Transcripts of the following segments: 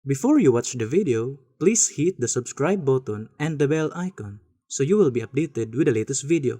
Before you watch the video, please hit the subscribe button and the bell icon so you will be updated with the latest video.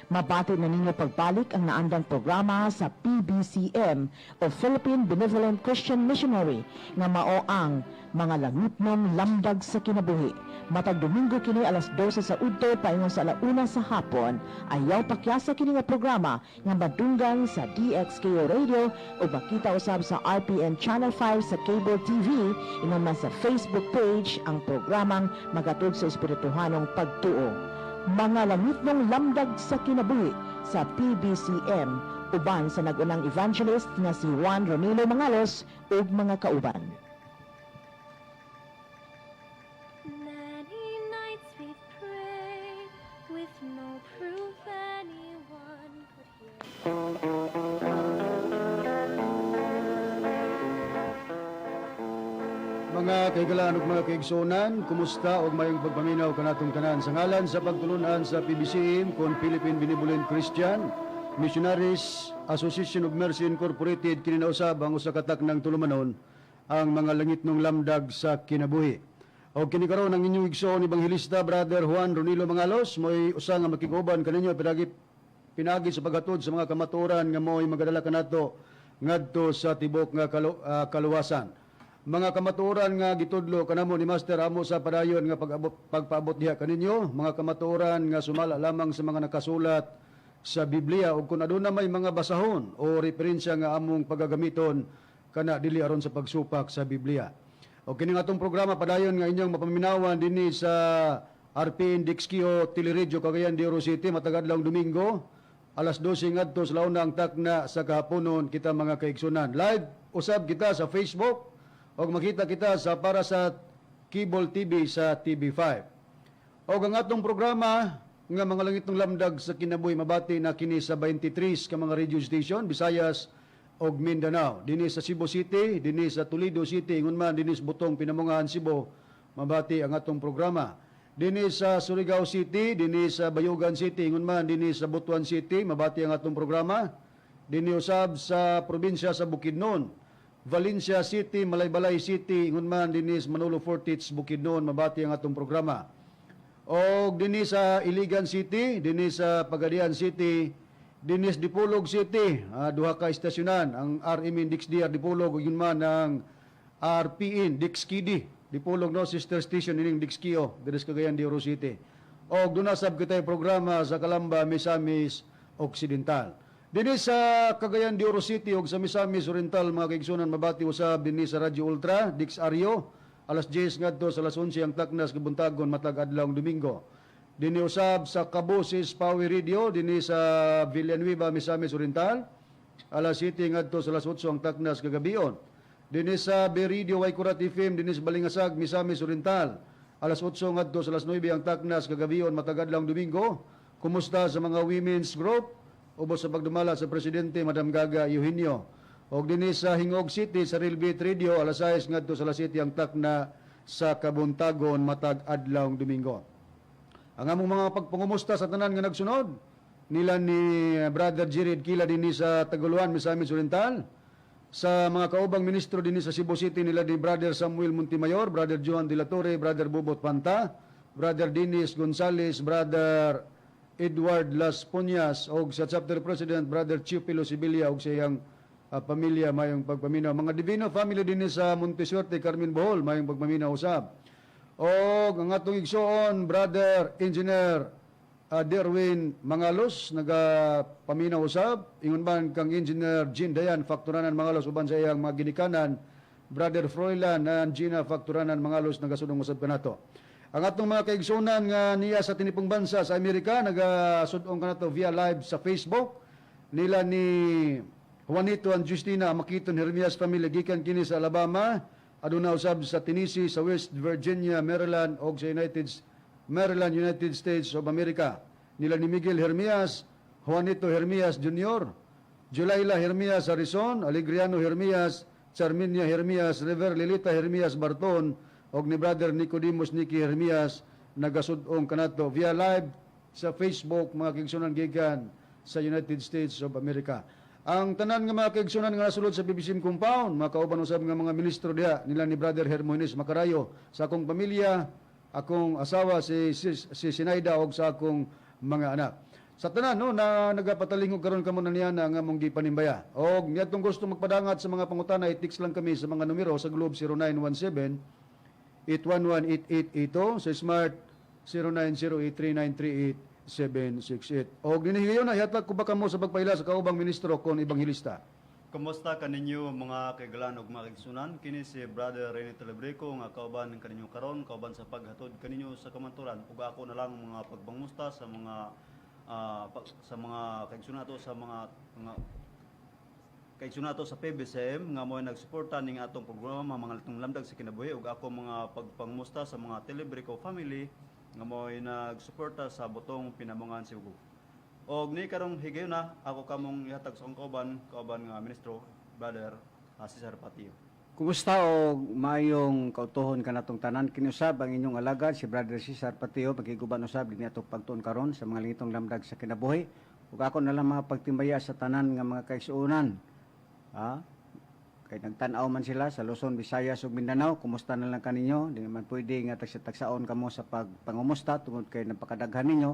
Mabati na ninyo pagbalik ang naandang programa sa PBCM o Philippine Benevolent Christian Missionary nga mao ang mga langutnom lamdag sa kinabuhi. Matag Domingo kini alas 12 sa udto paingon sa alauna sa hapon. Ayaw pakyasa kini nga programa nga madunggan sa DXKO Radio o makita usab sa RPN Channel 5 sa cable TV ingon man sa Facebook page ang programang magatod sa espirituhanong pagtuo. Mga langitnong lamdag sa kinabuhi sa PBCM uban sa nagunang evangelist nga si Juan Ronilo Mangalos ug mga kauban. Many nights we've prayed with no proof anyone could hear. Mga kaigalaan ug mga kaigsunan, kumusta og mayong pagpaminaw kanatong tanan sa ngalan sa pagtulunan sa PBCM kon Philippine Benevolent Christian Missionaries Association of Mercy Incorporated kini nausab ang usa ka taknang tulumanon ang mga langitnong lamdag sa kinabuhi. Og kini karon ang inyong igsoon Ebanghilista Brother Juan Ronilo Mangalos mo'y usa nga makiguban kaninyo pinagi sa paghatod sa mga kamaturan nga mo'y magadala kanato ngadto sa tibok nga kaluwasan. Mga kamatuoran nga gitudlo kanamo ni Master amo sa padayon nga pagpaabot diha kaninyo, mga kamatuoran nga sumala lamang sa mga nakasulat sa Biblia ug kun aduna may mga basahon o referensya nga among pagagamiton kana dili aron sa pagsupak sa Biblia. O kini atong programa padayon nga inyong mapaminawan dinhi sa RPN DXKO Teleradyo Cagayan de Oro City matag adlawng Domingo alas 12 ngadto sa launa ang takna sa kahaponon kita mga kaigsunan. Live usab kita sa Facebook o makita kita sa para sa Cable TV sa TV5. O ang atong programa nga mga langitong lamdag sa kinabuhi mabati na kini sa 23 ka mga radio station Visayas ug Mindanao. Dinhi sa Cebu City, dinhi sa Toledo City, ingon man dinhi sa Butong Pinamungahan Cebu, mabati ang atong programa. Dinhi sa Surigao City, dinhi sa Bayugan City, ingon man dinhi sa Butuan City, mabati ang atong programa. Dinhi usab sa probinsya sa Bukidnon, Valencia City, Malaybalay City, ingon man dinis Manolo Fortich, Bukidnon, mabati ang atong programa. O dinis sa Iligan City, dinis sa Pagadian City, dinis Dipolog City, duha ka istasyonan, ang RMN Dixdr Dipolog, yun man ang RPN Dixkidi, Dipolog no sister station ining Dixkio, dinis Cagayan de Oro City. O dunasab kitay programa sa Calamba, Misamis Occidental. Dinhi sa Cagayan de Oro City ug sa Misamis Oriental mga kaigsunan mabati usab dinhi sa Radyo Ultra Dix Ario alas 10 ngadto sa alas 11 ang taknas kabuntagon matag adlawng Domingo. Dinhi usab sa Cabusis Power Radio dinhi sa Villanueva Misamis Oriental alas 7 ngadto sa alas 8 ang taknas kagabion. Dinhi sa Beridio Waikurat FM dinhi sa Balingasag Misamis Oriental alas 8 ngadto sa alas 9 ang taknas kagabion matag adlawng Domingo. Kumusta sa mga women's group? Ubos sa pagdumala sa Presidente Madam Gaga Eugenio. Og dinhi sa Hingog City sa Real Beat Radio alas 6 ngadto sa alas 7 ang takna sa kabuntagon matag adlawng Domingo. Ang among mga pagpangumusta sa tanan nga nagsunod nila ni Brother Jared Kila dinhi sa Taguluan Misamis Oriental, sa mga kaubang ministro dinhi sa Cebu City nila ni Brother Samuel Montemayor, Brother Joan de la Torre, Brother Bobot Panta, Brother Dennis Gonzales, Brother Edward Las Puñas og sa chapter president Brother Chupilo Sibilia og sa iyang pamilya mayong pagpaminaw. Mga Divino family din sa Montesuerte, Carmen Bohol mayong pagpaminaw usab. Og ang atong igsoon Brother Engineer Derwin Mangalos nagapaminaw usab. Ingon man kang Engineer Jean Dayan Fakturanan Mangalos uban sa iyang mga ginikanan Brother Froilan and Gina Fakturanan Mangalos nagasudong usab kanato. Ang atong mga kaigsunan nga niya sa tinipong bansa sa Amerika, nagasudong kanato via live sa Facebook. Nila ni Juanito and Justina Makiton Hermias family gikan kini sa Alabama, aduna usab sa Tennessee, sa West Virginia, Maryland ug sa Maryland, United States of America. Nila ni Miguel Hermias, Juanito Hermias Jr., Julaila Hermias Harrison, Alegriano Hermias, Charminia Hermias, River Lilita Hermias Barton, og ni Brother Nicodemus Nicky Hermias nagasudong kanato via live sa Facebook mga kaigsunan gikan sa United States of America. Ang tanan nga mga kaigsunan nga nasulod sa PBCM compound, makauban usab nga mga ministro diha nila ni Brother Hermoines Macarayo, sa akong pamilya, akong asawa si Sinaida og sa akong mga anak. Sa tanan no na nagapatalingog karon kamo na niya na nga mong gipanimbaya. Og niadtong gusto magpadangat sa mga pangutana, i-text lang kami sa mga numero sa Globe 0917 811-8882, sa Smart 09083938-768. O ginihigayon na, hihatag ko ba kamo sa pagpaila sa kaubang ministro kon ibanghilista? Kumusta kaninyo mga kaigalan ug mga kaigsunan? Kini si Brother Rene Telebreco nga kauban kaninyo karon, kauban sa paghatod kaninyo sa kamanturan. Ug ako na lang mga pagbangusta sa mga kaigsunan ato, sa mga kaigsunan ato sa PBCM nga mo nagsuporta ning atong programa mga latong lamdag sa kinabuhi, ug ako mga pagpangmusta sa mga Telebreco family nga mo nagsuporta sa butong pinamungan si Ugo. Og ni karong higayon na ako kamong ihatag sa akong kauban nga ministro, Brother Cesar Patio. Kumusta o mayong kautuhon ka natong tanan kinusab ang inyong alagad si Brother Cesar Patio magiguban usab dinhi atong pagtuon karon sa mga lingitong lamdag sa kinabuhi ug ako na lang mga pagtimbaya sa tanan nga mga kaigsuonan. Kay nagtan-aw man sila sa Luzon, Visayas ug Mindanao, kumusta na lang kaninyo? Di naman pwede nga tagsa-tagsaon kamo sa pagpangumusta tungod kay napakadaghan ninyo.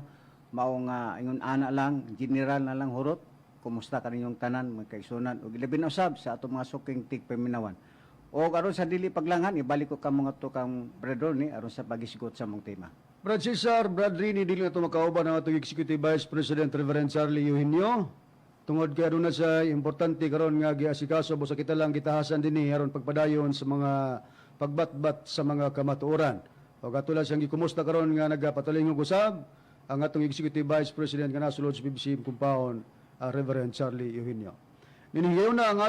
Mao nga ingon ana lang, general na lang hurot, kumusta kaninyong tanan mga kaigsuonan ug ilabi na usab sa atong mga suking tigpaminawan. O aron sa dili paglangan, ibalik ko ka mga to kang Brother ni aron sa pagisgot sa mong tema. Brad Cesar, Brad Rini, dili na ito makauban ang atong Executive Vice President Reverend Charlie Eugenio. Tungod kay aduna sa importante karon nga giasikaso busa kita lang gitahasan dinhi aron pagpadayon sa mga pagbatbat sa mga kamatuoran. O katulad siyang gikumusta karon nga nagapatalingog usab ang atong Executive Vice President nga nasulod sa PBCM compound, Reverend Charlie Eugenio. Nininggayon na ang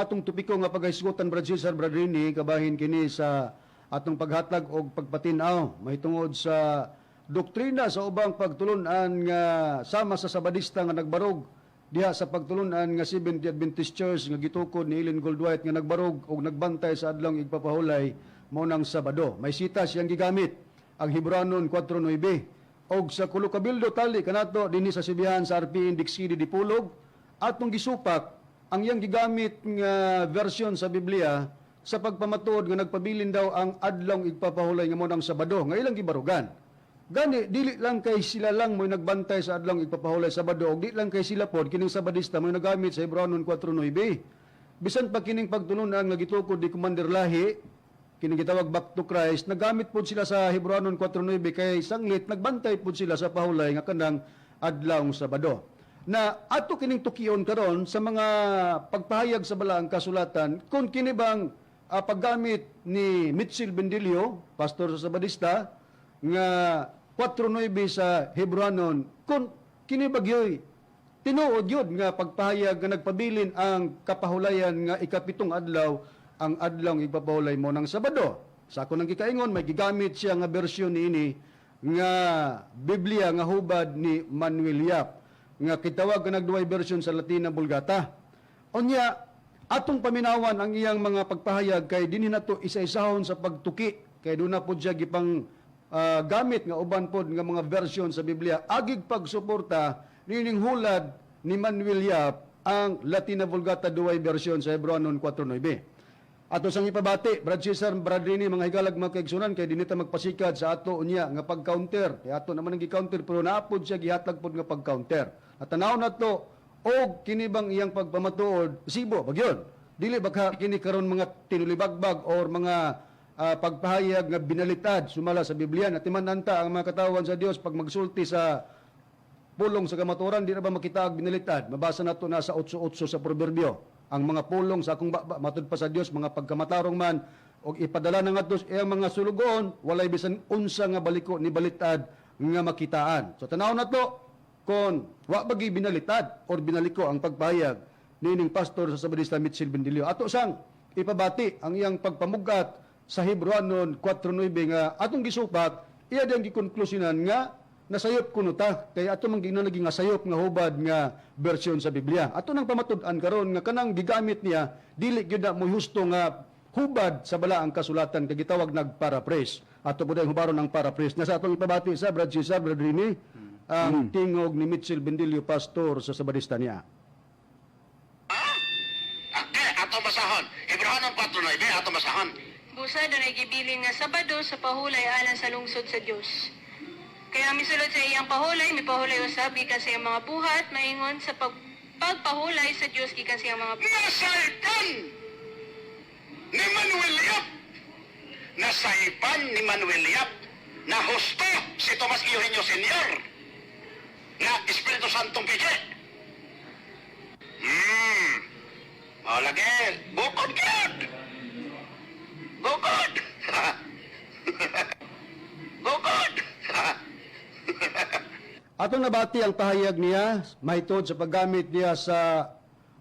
atong tupiko nga paghisgutan Brad Cesar, Brad Rini, kabahin kini sa atong paghatag og pagpatinaw mahitungod sa doktrina sa ubang pagtulunan nga sama sa Sabadista nga nagbarog diha sa pagtulunan nga Seventh-day Adventist Church nga gitukod ni Ellen Goldwhite nga nagbarog og nagbantay sa adlong igpapahulay mo nang Sabado. May sita siyang gigamit ang Hebreanon 4:9 og sa Kulukabildo tali kanato dinhi sa Sibihan sa RP Index CD Dipulog atong gisupak ang iyang gigamit nga version sa Biblia sa pagpamatuod nga nagpabilin daw ang adlong igpapahulay nga mo nang Sabado nga ilang gibarugan. Gani dili lang kay sila lang mo nagbantay sa adlong igpapahulay Sabado og di lang kay sila pod kining Sabadista mo nagamit sa Hebreanon 4:9. Bisan pa kining pagtulunan nga gitukod ni Commander Lahi kining gitawag Back to Christ, nagamit pod sila sa Hebreanon 4:9 kay sanglit nagbantay pod sila sa pahulay nga kanang adlong Sabado. Na ato kining tukion karon sa mga pagpahayag sa balaang kasulatan kung kini bang paggamit ni Mitchell Bendilio, pastor sa Sabadista, nga 4:9 sa Hebreanon, kung kini bagyoy tinuod yun nga pagpahayag nga nagpabilin ang kapahulayan nga ikapitong adlaw ang adlong igpapahulay mo ng Sabado. Sa ako nang gikaingon, may gigamit siya nga bersyon niini nga Biblia nga hubad ni Manuel Yap nga kitawag nga nagduway bersyon sa Latina Vulgata. Unya, atong paminawan ang iyang mga pagpahayag kay dinhi nato isa-isahon sa pagtuki kay doon na po siya gipang gamit nga uban pod nga mga bersyon sa Biblia agig pagsuporta nining hulad ni Manuel Yap ang Latina Vulgata duway bersyon sa Hebreanon 4:9. Ato sang ipabati, Brad Cesar, Brad Rini, mga higalag mga kaigsunan, kay dinita magpasikad sa ato unya nga pag-counter. Kaya ato naman ang gi-counter, pero naapod siya, gihatag pod nga pag-counter. At tanaw na to, o kinibang iyang pagpamatuod, sibo, bagyon. Dili baka kini karon mga tinulibagbag or mga pagpahayag nga binalitad, sumala sa Biblia. At imananta ang mga katawan sa Dios pag magsulti sa pulong sa kamaturan, di na ba makita ang binalitad? Mabasa na to na sa 8:8 sa Proverbio. Ang mga pulong sa akong matud pa sa Dios mga pagkamatarong man og ipadala na ngadto iyang mga sulugon walay bisan unsa nga baliko ni balitad nga makitaan. So tanaw na to kon wa bagi binalitad or binaliko ang pagpahayag nining pastor sa Sabadista Mitchell Bendilio. Ato sang ipabati ang iyang pagpamugat sa Hebreanon 4:9 nga atong gisupak iya diyang gikonklusyonan nga nasayop kuno ta kay ato man naging nasayop nga hubad nga bersyon sa Biblia. Ato nang pamatud-an karon nga kanang gigamit niya dili gyud na mo husto nga hubad sa balaang kasulatan kay gitawag nagparaphrase. Ato pud ang hubaron ang paraphrase. Nasa atong ipabati sa Brad Cesar, Brad Rini, ang tingog ni Mitchell Bendilio pastor sa Sabadista niya. 4:9 ato basahan. Busa dunay gibilin nga Sabado sa pahulay alang sa lungsod sa Dios. Kaya misulod sa iyang pahulay, mipahulay usab gikan sa iyang mga buhat, maingon sa pagpahulay sa Dios gikan sa iyang mga buhat. Nasaipan ni Manuel Yap. Nasaipan ni Manuel Yap na husto si Tomas Eugenio Sr. na Espiritu Santong pije. O lagi, bukod yun. Bukod. Bukod. Atong nabati ang pahayag niya, mahitod sa paggamit niya sa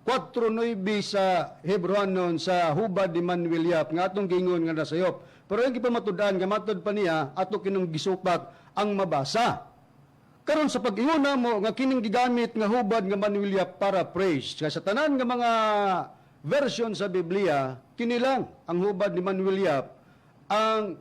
4:9 sa Hebrewanon sa hubad ni Manuel Yap, nga atong gingon nga nasayop. Pero yung ipamatud-an, nga matod pa niya, ato kinong gisupak ang mabasa. Karon sa pag-iuna mo, nga kining gigamit nga hubad nga Manuel Yap para praise. Kaya sa tanan nga mga version sa Biblia, kinilang ang hubad ni Manuel Yap, ang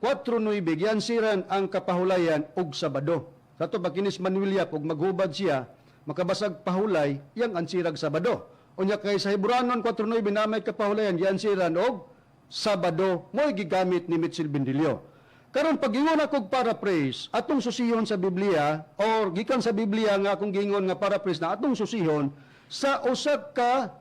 4:9, giansiran ang kapahulayan og Sabado. Sa ito, pagkinis Manuel Yap, og maghubad siya, makabasag pahulay, yang ansirag Sabado. Unya kay sa Hebrewanon 4:9, namay kapahulayan, giansiran og Sabado, mo'y gigamit ni Mitchell Bendilio. Karon pag-ingon ako paraphrase, atong susihon sa Biblia, or gikan sa Biblia nga akong gingon nga paraphrase na atong susihon, sa usak ka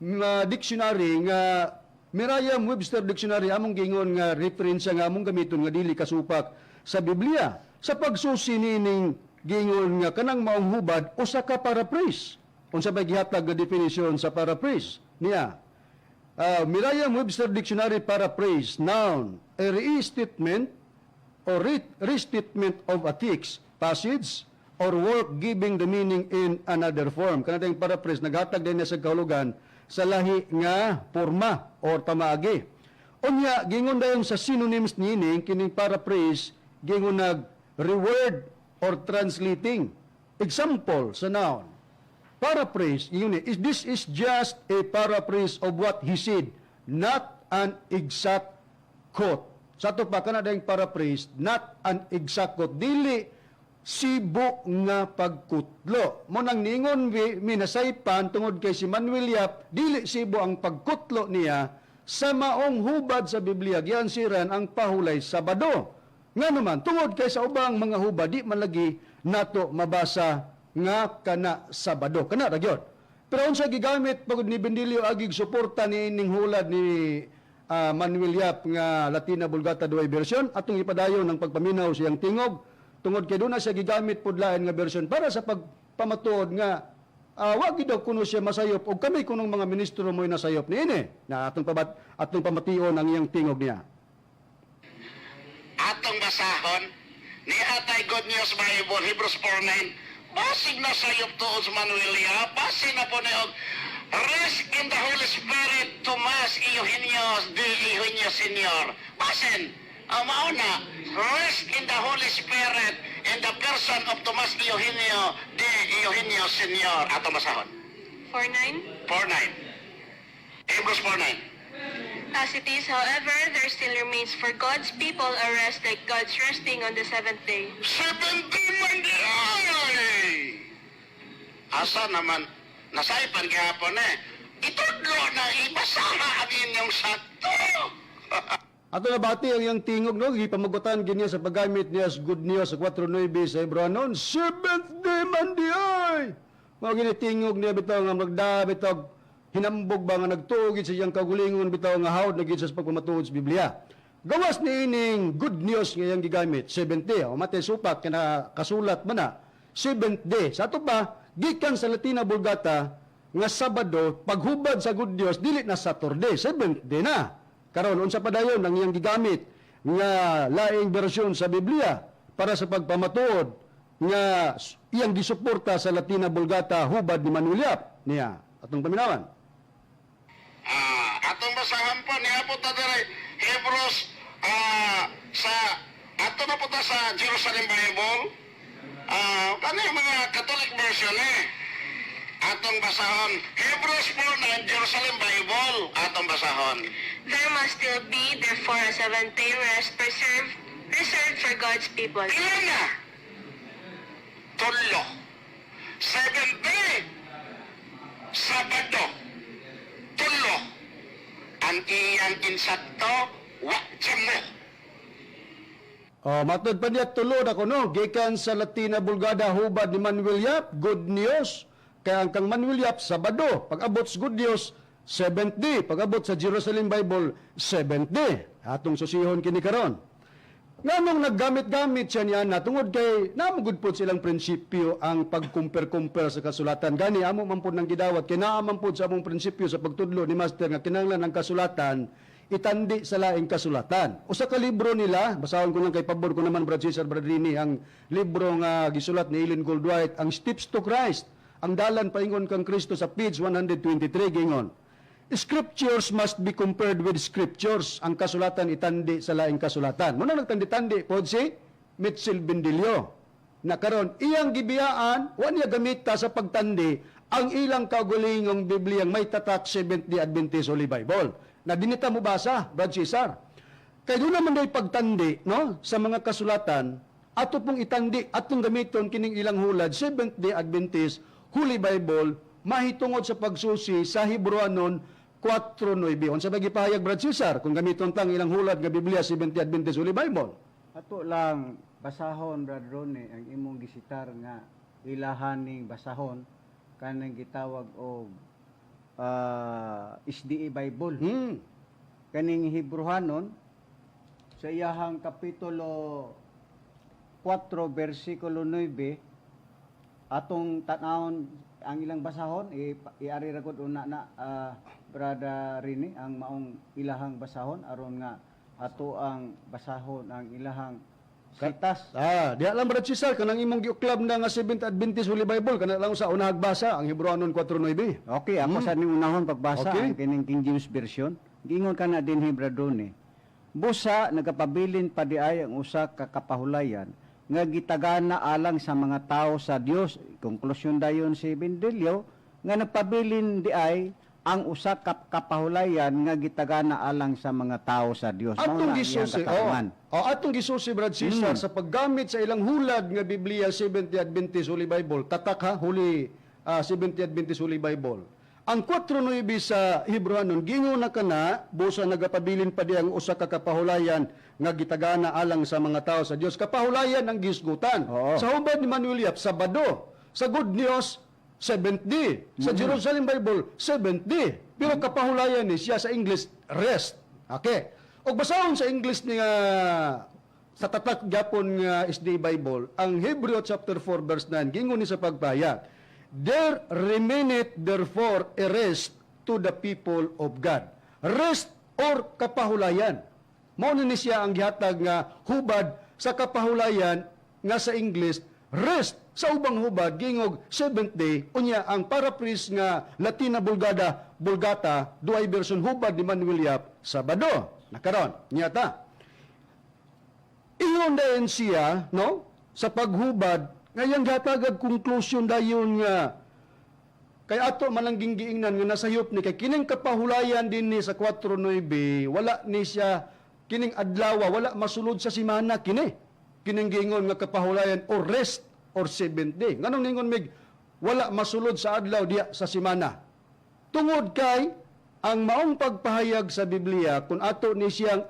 nga dictionary nga Merriam-Webster Dictionary, among gingon nga reference nga among gamiton nga dili kasupak sa Biblia. Sa pagsusi nining gingon nga kanang maong hubad, usa ka paraphrase. Unsa bay gihatag nga definition sa paraphrase niya? Merriam-Webster Dictionary paraphrase, noun, a restatement or restatement of a text, passage, or work giving the meaning in another form. Kana tayong paraphrase, naghatag din niya sa kahulugan sa lahi nga forma or tamaagi. Unya, gingon dayon sa synonyms nining, kining paraphrase, gingon nag reword or translating. Example sa noun. Paraphrase, yun is this is just a paraphrase of what he said, not an exact quote. Sa ito pa, kanadang paraphrase, not an exact quote. Dili sibo nga pagkutlo. Munang ningon minasaypan tungod kay si Manuel Yap, dili sibo ang pagkutlo niya sa maong hubad sa Biblia. Giansiran ang pahulay Sabado. Nga naman, tungod kay sa ubang mga hubad, di man lagi nato mabasa nga kana Sabado. Kana ragyod. Pero unsa gigamit pagod ni Bendilio agig suporta ni ining hulad ni Manuel Yap nga Latina Vulgata Duay version, atong ipadayon ng pagpaminaw siyang tingog tungod kay doon na siya gigamit pudlaen nga version para sa pagpamatuod nga wag daw kuno siya masayop og kami kunong mga ministro mo'y nasayop niini na atong pamation ang iyang tingog niya. Atong basahon ni Atay Good News Bible, Hebrews 4:9, basig na sayop tuod sa Manuel Yap, basig na po niog, rest in the Holy Spirit, Tomas Eugenio Sr. Basin, mauna, rest in the Holy Spirit in the person of Tomas Eugenio Sr. Atong basahon. 4:9. 4:9. Hebrews 4:9. As it is, however, there still remains for God's people a rest like God's resting on the seventh day. 70 man di ay! Asa naman, nasaipan gihapon itudlo na ibasaha ang inyong sakto. Ato na bati ang iyang tingog no, gipamagutan giniya sa paggamit niya sa Good News sa 4:9 sa Hebrewanon, 7th day man di ay! Mao gini tingog niya bitaw nga magdabitog hinambog ba nga nagtuog sa iyang kagulingon bitaw nga hawd na gid sa pagpamatuod sa Biblia. Gawas ni ining Good News nga iyang gigamit, 7th day, o matay supak kana kasulat man na 7th day. Sa ato pa gikan sa Latina Vulgata nga Sabado paghubad sa Good News dili na Saturday, 7th day na. Karon unsa pa dayon ang iyang gigamit nga laing bersyon sa Biblia para sa pagpamatuod nga iyang gisuporta sa Latina Vulgata hubad ni Manuel Yap niya. Atong paminawan. Atong basahan po niya po ta diri Hebrews sa ato na po ta sa Jerusalem Bible. Kani mga Catholic version atong basahon Hebrews 4:9 Jerusalem Bible atong basahon. There must still be, therefore, a seventh-day rest reserved for God's people. Ilan na? Tulo. 7th day. Sabado. Tulo. ang iyang insakto, wa mo. Matod pa niya tulod ako no, gikan sa Latina Bulgada hubad ni Manuel Yap, good news. Kaya ang kang Manuel Yap, Sabado, pag-abot sa good news, 7th day, pag-abot sa Jerusalem Bible, 7th day. Atong susihon kini karon. Nganong naggamit-gamit siya niya na tungod kay namugod po silang prinsipyo ang pag-compare-compare sa kasulatan. Gani, amo man po ng gidawat, kaya naaman po sa among prinsipyo sa pagtudlo ni Master nga kinahanglan ang kasulatan, itandi sa laing kasulatan. Usa ka libro nila, basahon ko lang kay pabor ko naman Brad Cesar Bradrini, ang libro nga gisulat ni Ellen Goldwhite, ang Steps to Christ, ang dalan paingon kang Kristo sa page 123 gingon. Scriptures must be compared with scriptures. Ang kasulatan itandi sa laing kasulatan. Muna nagtandi-tandi po si Mitchell Bendilio. Na karon iyang gibiyaan, wa niya gamita sa pagtandi ang ilang kaugalingong Bibliyang may tatak Seventh-day Adventist Holy Bible. Na dinita mo basa, Brad Cesar. Kaya doon naman daw pagtandi, no, sa mga kasulatan, ato pong itandi, atong gamiton kining ilang hulad, Seventh-day Adventist Holy Bible, mahitungod sa pagsusi sa Hebrewanon 4:9. Unsa ba gipahayag Brad Cesar kung gamiton tang ilang hulad nga Biblia Seventh-day Adventist Holy Bible? Ato lang basahon Brad Ronnie ang imong gisitar nga ilahaning basahon kanang gitawag og SDA Bible. Kaning Hebrewanon sa iyahang kapitulo 4 versikulo 9 atong tanawon ang ilang basahon iari ra gud una na Brada Rini ang maong ilahang basahon aron nga ato ang basahon ang ilahang sitas. Diha lang Brad Cesar kanang imong giuklab na nga Seventh Adventist Holy Bible kana lang sa unahag basa ang Hebrewanon 4:9. Okay, ako sa ning unahon pagbasa Okay. ang kining King James version. Giingon kana din Hebradone. Busa nagapabilin pa di ay ang usa ka kapahulayan nga gitagana alang sa mga tao sa Dios. Konklusyon dayon si Bendilio nga nagpabilin di ay ang usa ka kapahulayan nga gitagana alang sa mga tao sa Dios. Atong gisusi, atong gisusi Brad Cesar sa paggamit sa ilang hulad nga Biblia Seventh-day Adventist Holy Bible. Tatak ha, Seventh-day Adventist Holy Bible. Ang 4:9 sa Hebrewanon gingon na kana busa nagapabilin pa di ang usa ka kapahulayan nga gitagana alang sa mga tao sa Dios. Kapahulayan ang gisgutan. Sa hubad ni Manuel Yap, Sabado. Sa Good News, 7th day. Sa Jerusalem Bible, 7th day. Pero kapahulayan ni siya sa English, rest. Okay. O basahon sa English ni sa tatak Japon nga SDA Bible, ang Hebrew chapter 4 verse 9, gingon ni sa pagpahayag, there remaineth therefore a rest to the people of God. Rest or kapahulayan. Mao ni siya ang gihatag nga hubad sa kapahulayan nga sa English, rest. Sa ubang hubad, gingog 7th day, unya ang paraphrase nga Latina Vulgata, duay version hubad ni Manuel Yap, Sabado. Nakaron, nyata. Iyon dayon siya, no, sa paghubad, ngayang gatagag conclusion dayon nga, kay ato malangging giingnan nga nasayop ni, kay kining kapahulayan din ni sa 4:9, wala ni siya, kining adlaw, wala masulod sa simana, kining giingon nga kapahulayan o rest, or 7th day. Nganong ningon mig wala masulod sa adlaw diya sa semana. Tungod kay ang maong pagpahayag sa Biblia kung ato ni siyang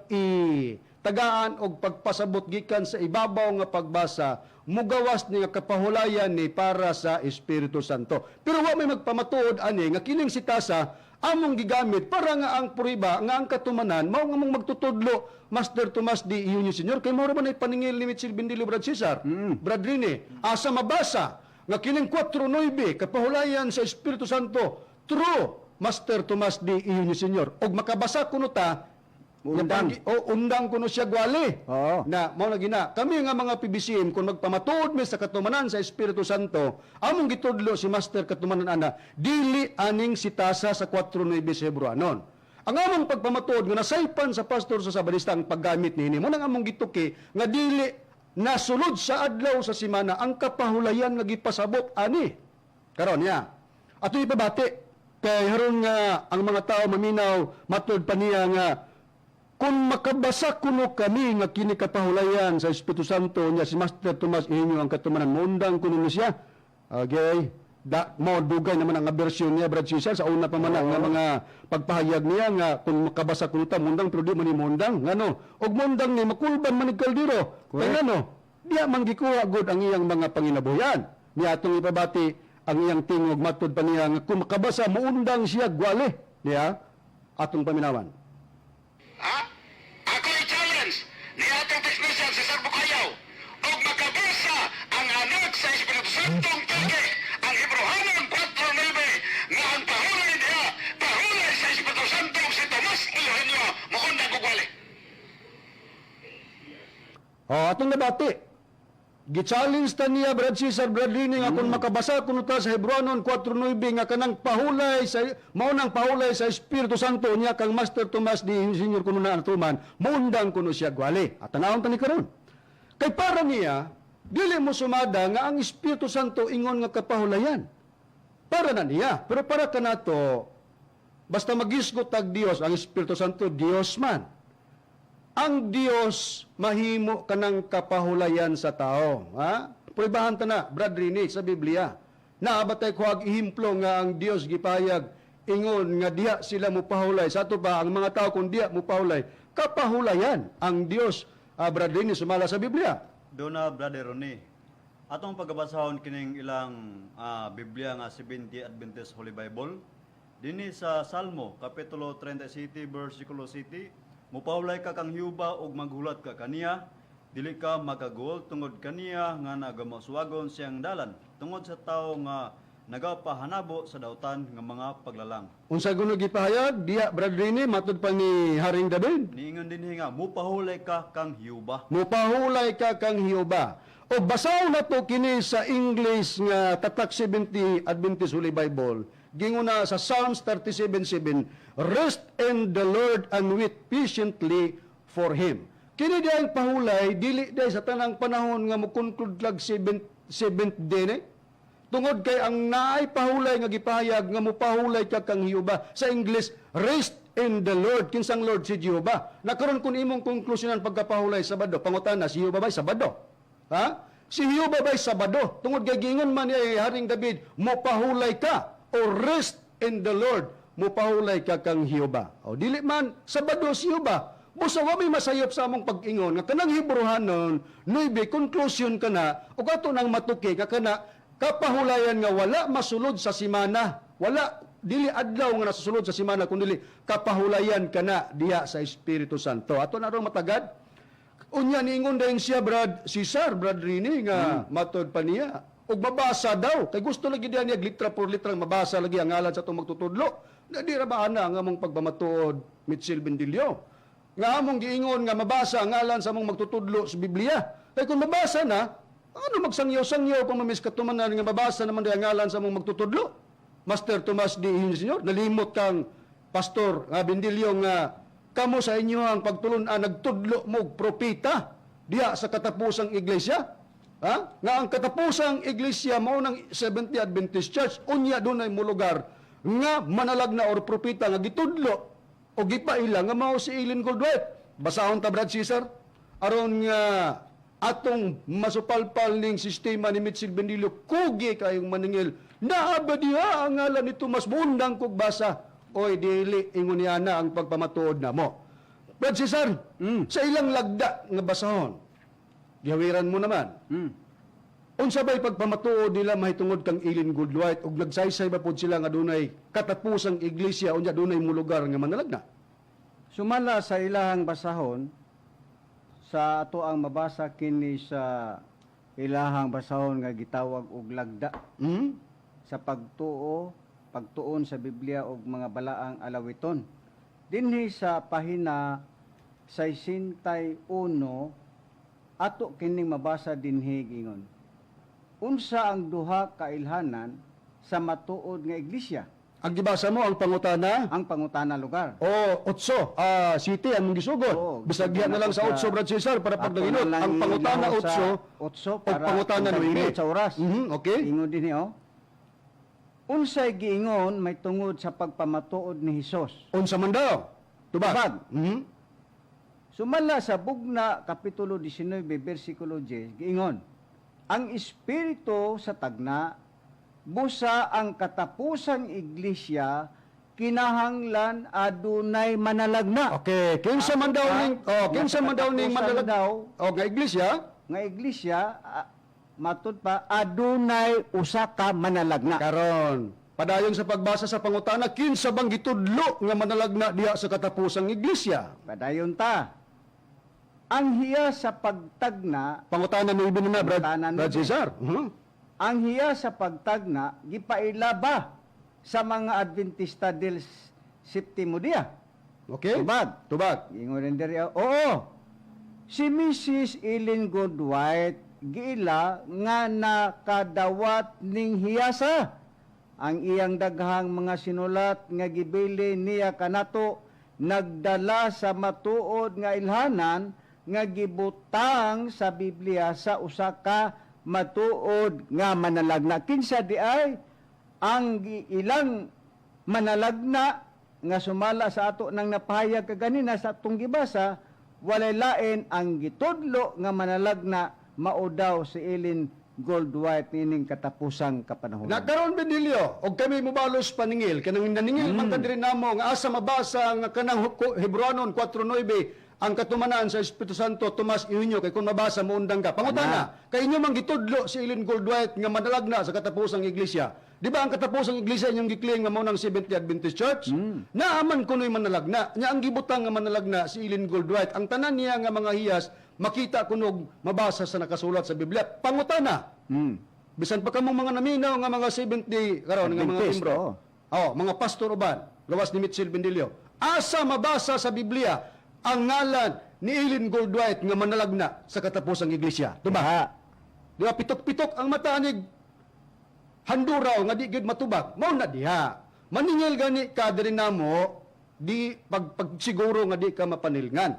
tagaan og pagpasabot gikan sa ibabaw nga pagbasa, mugawas ni nga kapahulayan ni para sa Espiritu Santo. Pero wa may magpamatuod ani nga kining sitasa among gigamit para nga ang puriba nga ang katumanan mao nga mong magtutudlo Master Tomas D. Iunyo Sr. kay mao ra man ay paningil ni Mitchell Bendilio Brad Cesar. Brad Rini, asa mabasa nga kining 4:9 kapahulayan sa Espiritu Santo true Master Tomas D. Iunyo Sr. og makabasa kuno ta undang kuno siya gwali. Na mao na gina kami nga mga PBCM kung magpamatuod mi sa katumanan sa Espiritu Santo among gitudlo si Master katumanan ana dili aning sitasa sa 4:9 sa Hebrewanon. Ang among pagpamatuod nga nasaypan sa pastor sa Sabadista ang paggamit niini mo nang among gituki nga dili nasulod sa adlaw sa semana ang kapahulayan nga gipasabot ani. Karon ya. Ato ipabati kay haron nga ang mga tao maminaw matud pa niya nga kung makabasa kuno kami nga kini kapahulayan sa Espiritu Santo niya si Master Tomas Iunyo ang katumanan mundang kuno siya. Okay. Mao dugay naman ang bersyon niya Brad Cesar sa una pa man nga mga pagpahayag niya nga kung makabasa ko ta mundang pero di man ni mundang ngano og mundang ni makulban man ni kaldero kay ngano diya man gikuha gud ang iyang mga panginabuhian niya atong ipabati ang iyang tingog matud pa niya nga kung makabasa muundang siya gwali niya atong paminawan. Ha? Ako i-challenge ni atong technician si Sir Bukayaw og makabasa ang anak sa Espiritu Santong tugi ang Hebrehanon 4:9 nga ang pahulay diha pahulay sa Espiritu Santo si Tomas Eugenio muundang gugwali. Atong nabati. Gi-challenge ta niya Brad Cesar Brad Rini nga kung makabasa kuno ta sa Hebrehanon 4:9 nga kanang pahulay sa mao nang pahulay sa Espiritu Santo niya kang Master Tomas di Senior kuno na atuman muundang kuno siya gwali. At tanawon ta ni karon. Kay para niya dili mo sumada nga ang Espiritu Santo ingon nga kapahulayan. Para na niya, pero para kanato basta magisgot tag Dios ang Espiritu Santo Dios man. Ang Dios mahimo kanang kapahulayan sa tao. Ha? Pruibahan ta na, Brad Rini, sa Biblia. Naabatay ko ag ihimplo nga ang Dios gipayag ingon nga diha sila mo pahulay. Sa ato ba, ang mga tao kung diha mo pahulay, kapahulayan ang Dios. Brad Rini, sumala sa Biblia. Doon na, Brother Ronnie, atong pagbabasahon kining ilang Biblia nga 70 Adventist Holy Bible, dinhi sa Salmo, Kapitulo 37, versikulo 7, mupahulay ka kang Hiuba ug maghulat ka kaniya, dili ka makagol tungod kaniya nga nagamaswagon siyang dalan, tungod sa tao nga nagapahanabo sa dautan nga mga paglalang. Unsa guno gipahayag, diha Brad Rini, matud pa ni Haring David. Niingon din nga, mupahulay ka kang Hiuba. Mupahulay ka kang Hiuba. O basaw na to kini sa English nga Tatak 70 Adventist Holy Bible. Ginguna sa Psalms 37:7, rest in the Lord and wait patiently for Him. Kini dahil pahulay, dili dahil sa tanang panahon nga mukonclude lag 7th day tungod kay ang naay pahulay nga gipahayag nga mupahulay ka kang Hiuba. Sa English, rest in the Lord. Kinsang Lord si Jehovah. Nakaroon kun imong konklusyonan pagkapahulay Sabado. Pangutana, si Jehovah ba'y Sabado? Ha? Si Jehovah ba'y Sabado? Tungod kay gingon man ni Haring David, mupahulay ka o rest in the Lord, mupahulay ka kang Hiuba. O dili man Sabado si Hiuba. Busa wa may masayop sa among pag-ingon nga kanang Hebrehanon 9 conclusion kana ug ato nang matuki nga kana kapahulayan nga wala masulod sa simana, wala dili adlaw nga nasusulod sa simana kundi kapahulayan kana diha sa Espiritu Santo. Ato na ron matagad. Unya niingon dayon siya Brad Cesar, Brad Rini nga matod pa niya. Ug mabasa daw kay gusto lagi diha niya litra por litra mabasa lagi ang ngalan sa atong magtutudlo. Di ra ba ana nga among pagpamatuod Mitchell Bendilio? Nga among giingon nga mabasa ang ngalan sa among magtutudlo sa Biblia. Kay kung mabasa na, ano magsangyaw-sangyaw kung mamis katumanan nga mabasa naman ang ngalan sa among magtutudlo? Master Tomas D. Senior, nalimot kang Pastor Bendilio nga kamo sa inyo ang pagtulunan nagtudlo mo propeta diha sa katapusang iglesia. Ha? Nga ang katapusang iglesia mao ng Seventh-day Adventist Church unya dunay mo lugar nga manalag na or propeta nga gitudlo o gipaila nga mao si Eileen Goldwhite. Basahon ta Brad Cesar aron nga atong masupalpal ning sistema ni Mitchell Bendilio kugi kayong maningil naaba diha ang ngalan ni Tomas bundang kog basa oy dili ingon niya na ang pagpamatuod na mo. Brad Cesar, sa ilang lagda nga basahon gihawiran mo naman. Unsa ba'y pagpamatuod nila mahitungod kang Eileen Goldwhite ug nagsaysay ba pod sila nga dunay katapusang iglesia unya dunay mo lugar nga manalagna? Sumala sa ilahang basahon, sa ato ang mabasa kini sa ilahang basahon nga gitawag og lagda sa pagtuon sa Biblia og mga balaang alawiton. Dinhi sa pahina 61 ato kining mabasa dinhi gingon. Unsa ang duha ka ilhanan sa matuod nga iglesia? Ang gibasa mo ang pangutana Ang pangutana lugar. o 8 city ang mong gisugod. Oo, Bisag diha na lang sa 8 Brad Cesar para Ato pagdaginot. na lang Ang pangutana ilahon sa 8 8 o para pangutana pagdaginot 9. sa oras. Okay. Ingon din niyo. Unsay giingon may tungod sa pagpamatuod ni Hesus. Unsa man daw? Tubag. Tubag. Sumala sa Bugna kapitulo 19 bersikulo 10 giingon, ang espiritu sa tagna busa ang katapusang iglesia kinahanglan adunay manalagna. Okay, kinsa man daw ning kinsa man daw ning Katapusan manalag daw nga iglesia, nga iglesia matud pa adunay usa ka manalagna. karon padayon sa pagbasa sa pangutana, kinsa bang gitudlo nga manalagna diha sa katapusang iglesia? Padayon ta. Ang hiya sa pagtagna, Pangutana ni Ibn na Brad, Pangutana ni Brad Ibn. Cesar. ang hiya sa pagtagna gipailaba sa mga Adventista del Septimo Dia. Okay? Tubag. Tubag. Ingon rin diri, oo. Si Mrs. Ellen Goodwhite giila nga nakadawat ning hiyasa ang iyang daghang mga sinulat nga gibili niya kanato nagdala sa matuod nga ilhanan nga gibutang sa Biblia sa usa ka matuod nga manalagna. Kinsa di ay ang ilang manalagna nga sumala sa ato nang napahayag kaganina sa atong gibasa, walay lain ang gitudlo nga manalagna mao daw si Ellen Goldwhite nining katapusang kapanahon. Nagkaroon Benilio, og kami mubalos paningil, kanang naningil man ta diri namo nga asa mabasa nga kanang Hebreanon 4:9 ang katumanan sa Espiritu Santo Tomas Iunyo kay kung mabasa mo undang ka. Pangutana, kay inyo man gitudlo si Ellen Goldwhite nga manalagna sa katapusang iglesia. Di ba ang katapusang iglesia inyong gikling nga mao nang Seventh-day Adventist Church? Naaman kunoy manalagna. Nya ang gibutang nga manalagna si Ellen Goldwhite. Ang tanan niya nga mga hiyas makita kunog mabasa sa nakasulat sa Biblia. Pangutana. Bisan pa kamong mga naminaw nga mga Seventh-day karon nga mga Adventist, membro. Mga pastor uban, gawas ni Mitchell Bendilio. Asa mabasa sa Biblia ang ngalan ni Ellen Goldwhite nga manalagna sa katapusang iglesia. Diba? Di ba pitok-pitok ang matanig handuraw nga di gid matubag. Mao na diha. Maningil gani ka diri namo di pagsiguro nga di ka mapanilngan.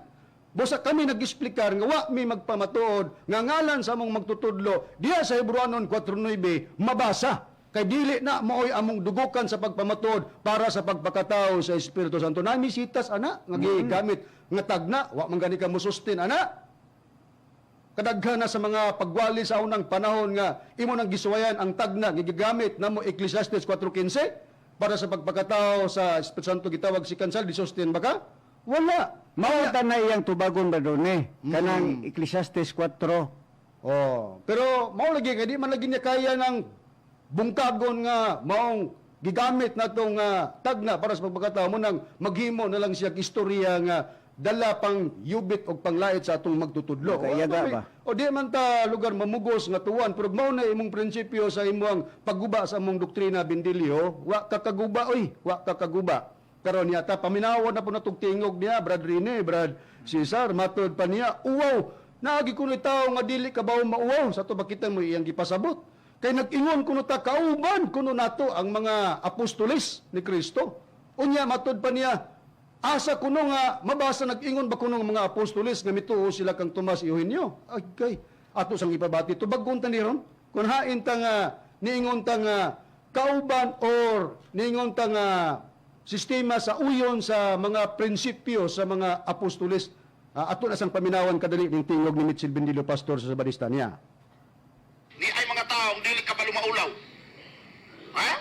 Busa kami nag-explicar nga wa mi magpamatuod nga ngalan sa among magtutudlo diha sa Hebreanon 4:9 mabasa. Kay dili na maoy among dugukan sa pagpamatuod para sa pagpakatao sa Espiritu Santo. Nami sitas ana nga gigamit nga tagna wa man gani ka mosustin ana. Kadaghan na sa mga pagwali sa unang panahon nga imo nang gisuwayan ang tagna nga gigamit namo Ecclesiastes 4:15 para sa pagpakatao sa Espiritu Santo gitawag si kansal di sustain ba ka? Wala. Mao ta na iyang tubagon ba doon kanang Ecclesiastes 4. Pero mao lagi kay di man lagi niya kaya ng bungkagon nga maong gigamit natong tagna para sa pagpakatao mo nang maghimo na lang siya istorya nga dala pang yubit o panglait sa atong magtutudlo. Makayaga ba? O di man ta lugar mamugos nga tuwan pero mao na imong prinsipyo sa imong pagguba sa imong doktrina Bendilio, wa kakaguba wa kakaguba. Karon yata paminawon na po natong tingog niya Brad Rene, Brad Cesar, matod pa niya, uwaw, naagi kuno tawo nga dili ka bawo mauwaw sa to bakita mo iyang gipasabot. Kay nag-ingon kuno ta kauban kuno nato ang mga apostoles ni Kristo. Unya matod pa niya, asa kuno nga mabasa nag-ingon ba kuno nga mga apostoles nga mituo sila kang Tomas Eugenio. Okay, ato sang ipabati tubagon ta ni ron. Kun hain ta nga niingon ta nga kauban or niingon ta nga sistema sa uyon sa mga prinsipyo sa mga apostoles. Ato na sang paminawan kadali ning tingog ni Mitchell Bendilio pastor sa Sabadista niya. Ni ay mga taong dili ka malumaulaw. Ha?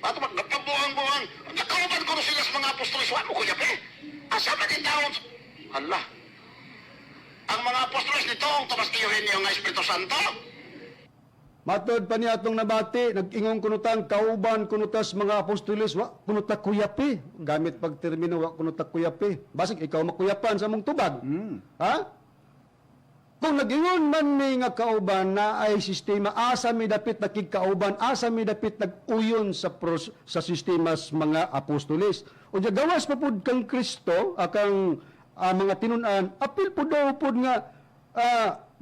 Ato magkabuang-buang. Nakauban ko sila sa mga apostoles. Wa mo ko yape. Asa man din taon? Allah. Ang mga apostoles nito ang Tomas Eugenio nga Espiritu Santo. Matod pa niya atong nabati, nag-ingon kunutang kauban kunutas mga apostoles, wa kunutak kuyapi. Gamit pag termino, wa kunutak kuyapi. Basig ikaw makuyapan sa mong tubag. Ha? Kung nag-ingon man ni nga kauban na ay sistema, asa mi dapit nakigkauban, asa mi dapit nag-uyon sa sistemas mga apostoles. O diya gawas pa pud kang Kristo, akang mga tinunan, apil po daw po nga,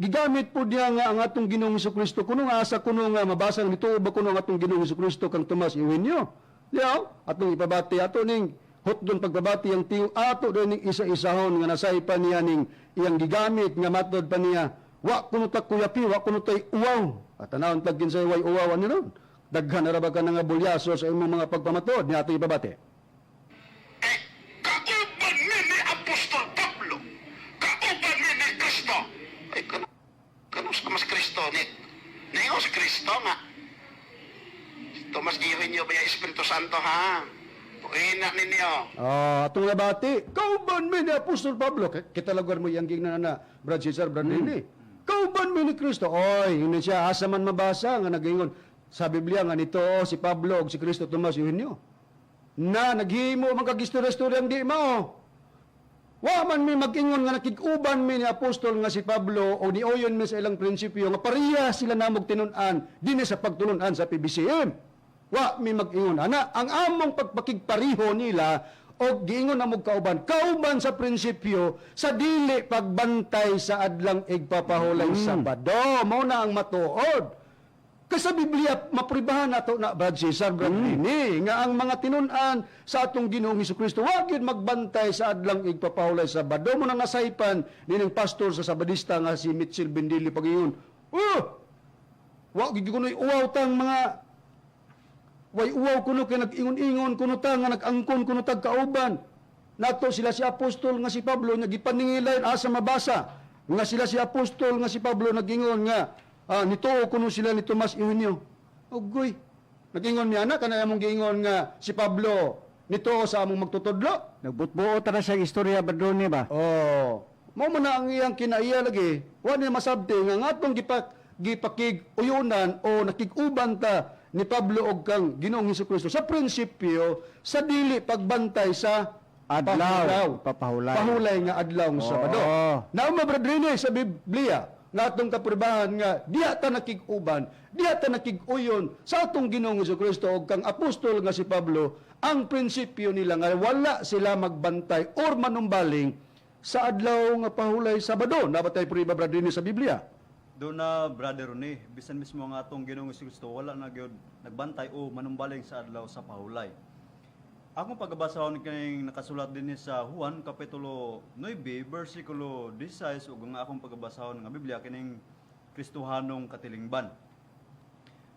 gigamit po diya nga ang atong Ginoong Jesucristo kuno nga asa kuno nga mabasa nito ba kuno ang atong Ginoong Jesucristo kang Tomas Eugenio. Diyaw, atong ipabati ato ning hotdon pagbabati ang tiyo ato do ning isa-isahon nga nasay pa niya ning iyang gigamit nga matod pa niya wa kuno ta kuyapi wa kuno tay uwaw. At tanawon pag kinsay way uwawan ni ron. Daghan na ra ba ka nga bulyaso sa imong mga pagpamatod ni ato ipabati. Kauban ni Apostol Pablo. Kauban ni Kristo. Ay, kanus ka mas Kristo ni. Naingo si Kristo nga. Santo ha. Ina ninyo. Atong nabati, kauban mi ni Apostol Pablo. Kita laguan mo yang gingna na, Brad Cesar, Brad Rini. Kauban mi ni Kristo. Oy, hindi siya asa man mabasa nga nagingon sa Biblia nga nito si Pablo ug si Kristo Tomas Eugenio. Na naghimo man kag istorya di mao. Wa man mi mag-ingon nga nakig-uban mi ni Apostol nga si Pablo o niuyon mi sa ilang prinsipyo nga pareha sila namog tinun-an dinhi sa pagtulun-an sa PBCM. Wa mi mag-ingon ana ang among pagpakigpariho nila o giingon na kauban sa prinsipyo sa dili pagbantay sa adlang igpapahulay Sabado mao na ang matuod. Kasi sa Biblia mapribahan nato na Brad Cesar Brad Rini nga ang mga tinun-an sa atong Ginoong Hesukristo wa gyud magbantay sa adlang igpapahulay Sabado mo nang nasaypan nining pastor sa Sabadista nga si Mitchell Bendili pagingon. Wa gyud kuno uwaw tang mga way uwaw kuno kay nag-ingon-ingon kuno ta nga nag-angkon kuno tag kauban. Nato sila si apostol nga si Pablo nga gipaningilay asa mabasa nga sila si apostol nga si Pablo nagingon nga nituo kuno sila ni Tomas Eugenio. Ugoy. Nagingon niya na kanaya mong giingon nga si Pablo nituo sa among magtutudlo. Nagbutbuo ta na sa istorya Badroni ba? Mao man na ang iyang kinaiya lagi. Wa ni masabti nga ngatong gipakig uyunan o nakig-uban ta ni Pablo og kang Ginoong Hesukristo sa prinsipyo sa dili pagbantay sa Adlaw, papahulay. Pahulay nga adlaw ng Sabado. Nauma bradrine sa Biblia nga atong kapribahan nga diha ta nakig-uban, diha ta nakig-uyon sa atong Ginoong Hesukristo og kang apostol nga si Pablo, ang prinsipyo nila nga wala sila magbantay or manumbaling sa adlaw nga pahulay Sabado. Nabatay priba bradrine sa Biblia. Doon na, Brother Ronnie, bisan mismo nga atong Ginoong Kristo, wala na gyud nagbantay o manumbaling sa adlaw sa pahulay. Akong pagbabasahon kining nakasulat din sa Juan kapitulo 9 bersikulo 16 ug nga akong pagbabasahon nga Biblia kining Kristohanong katilingban.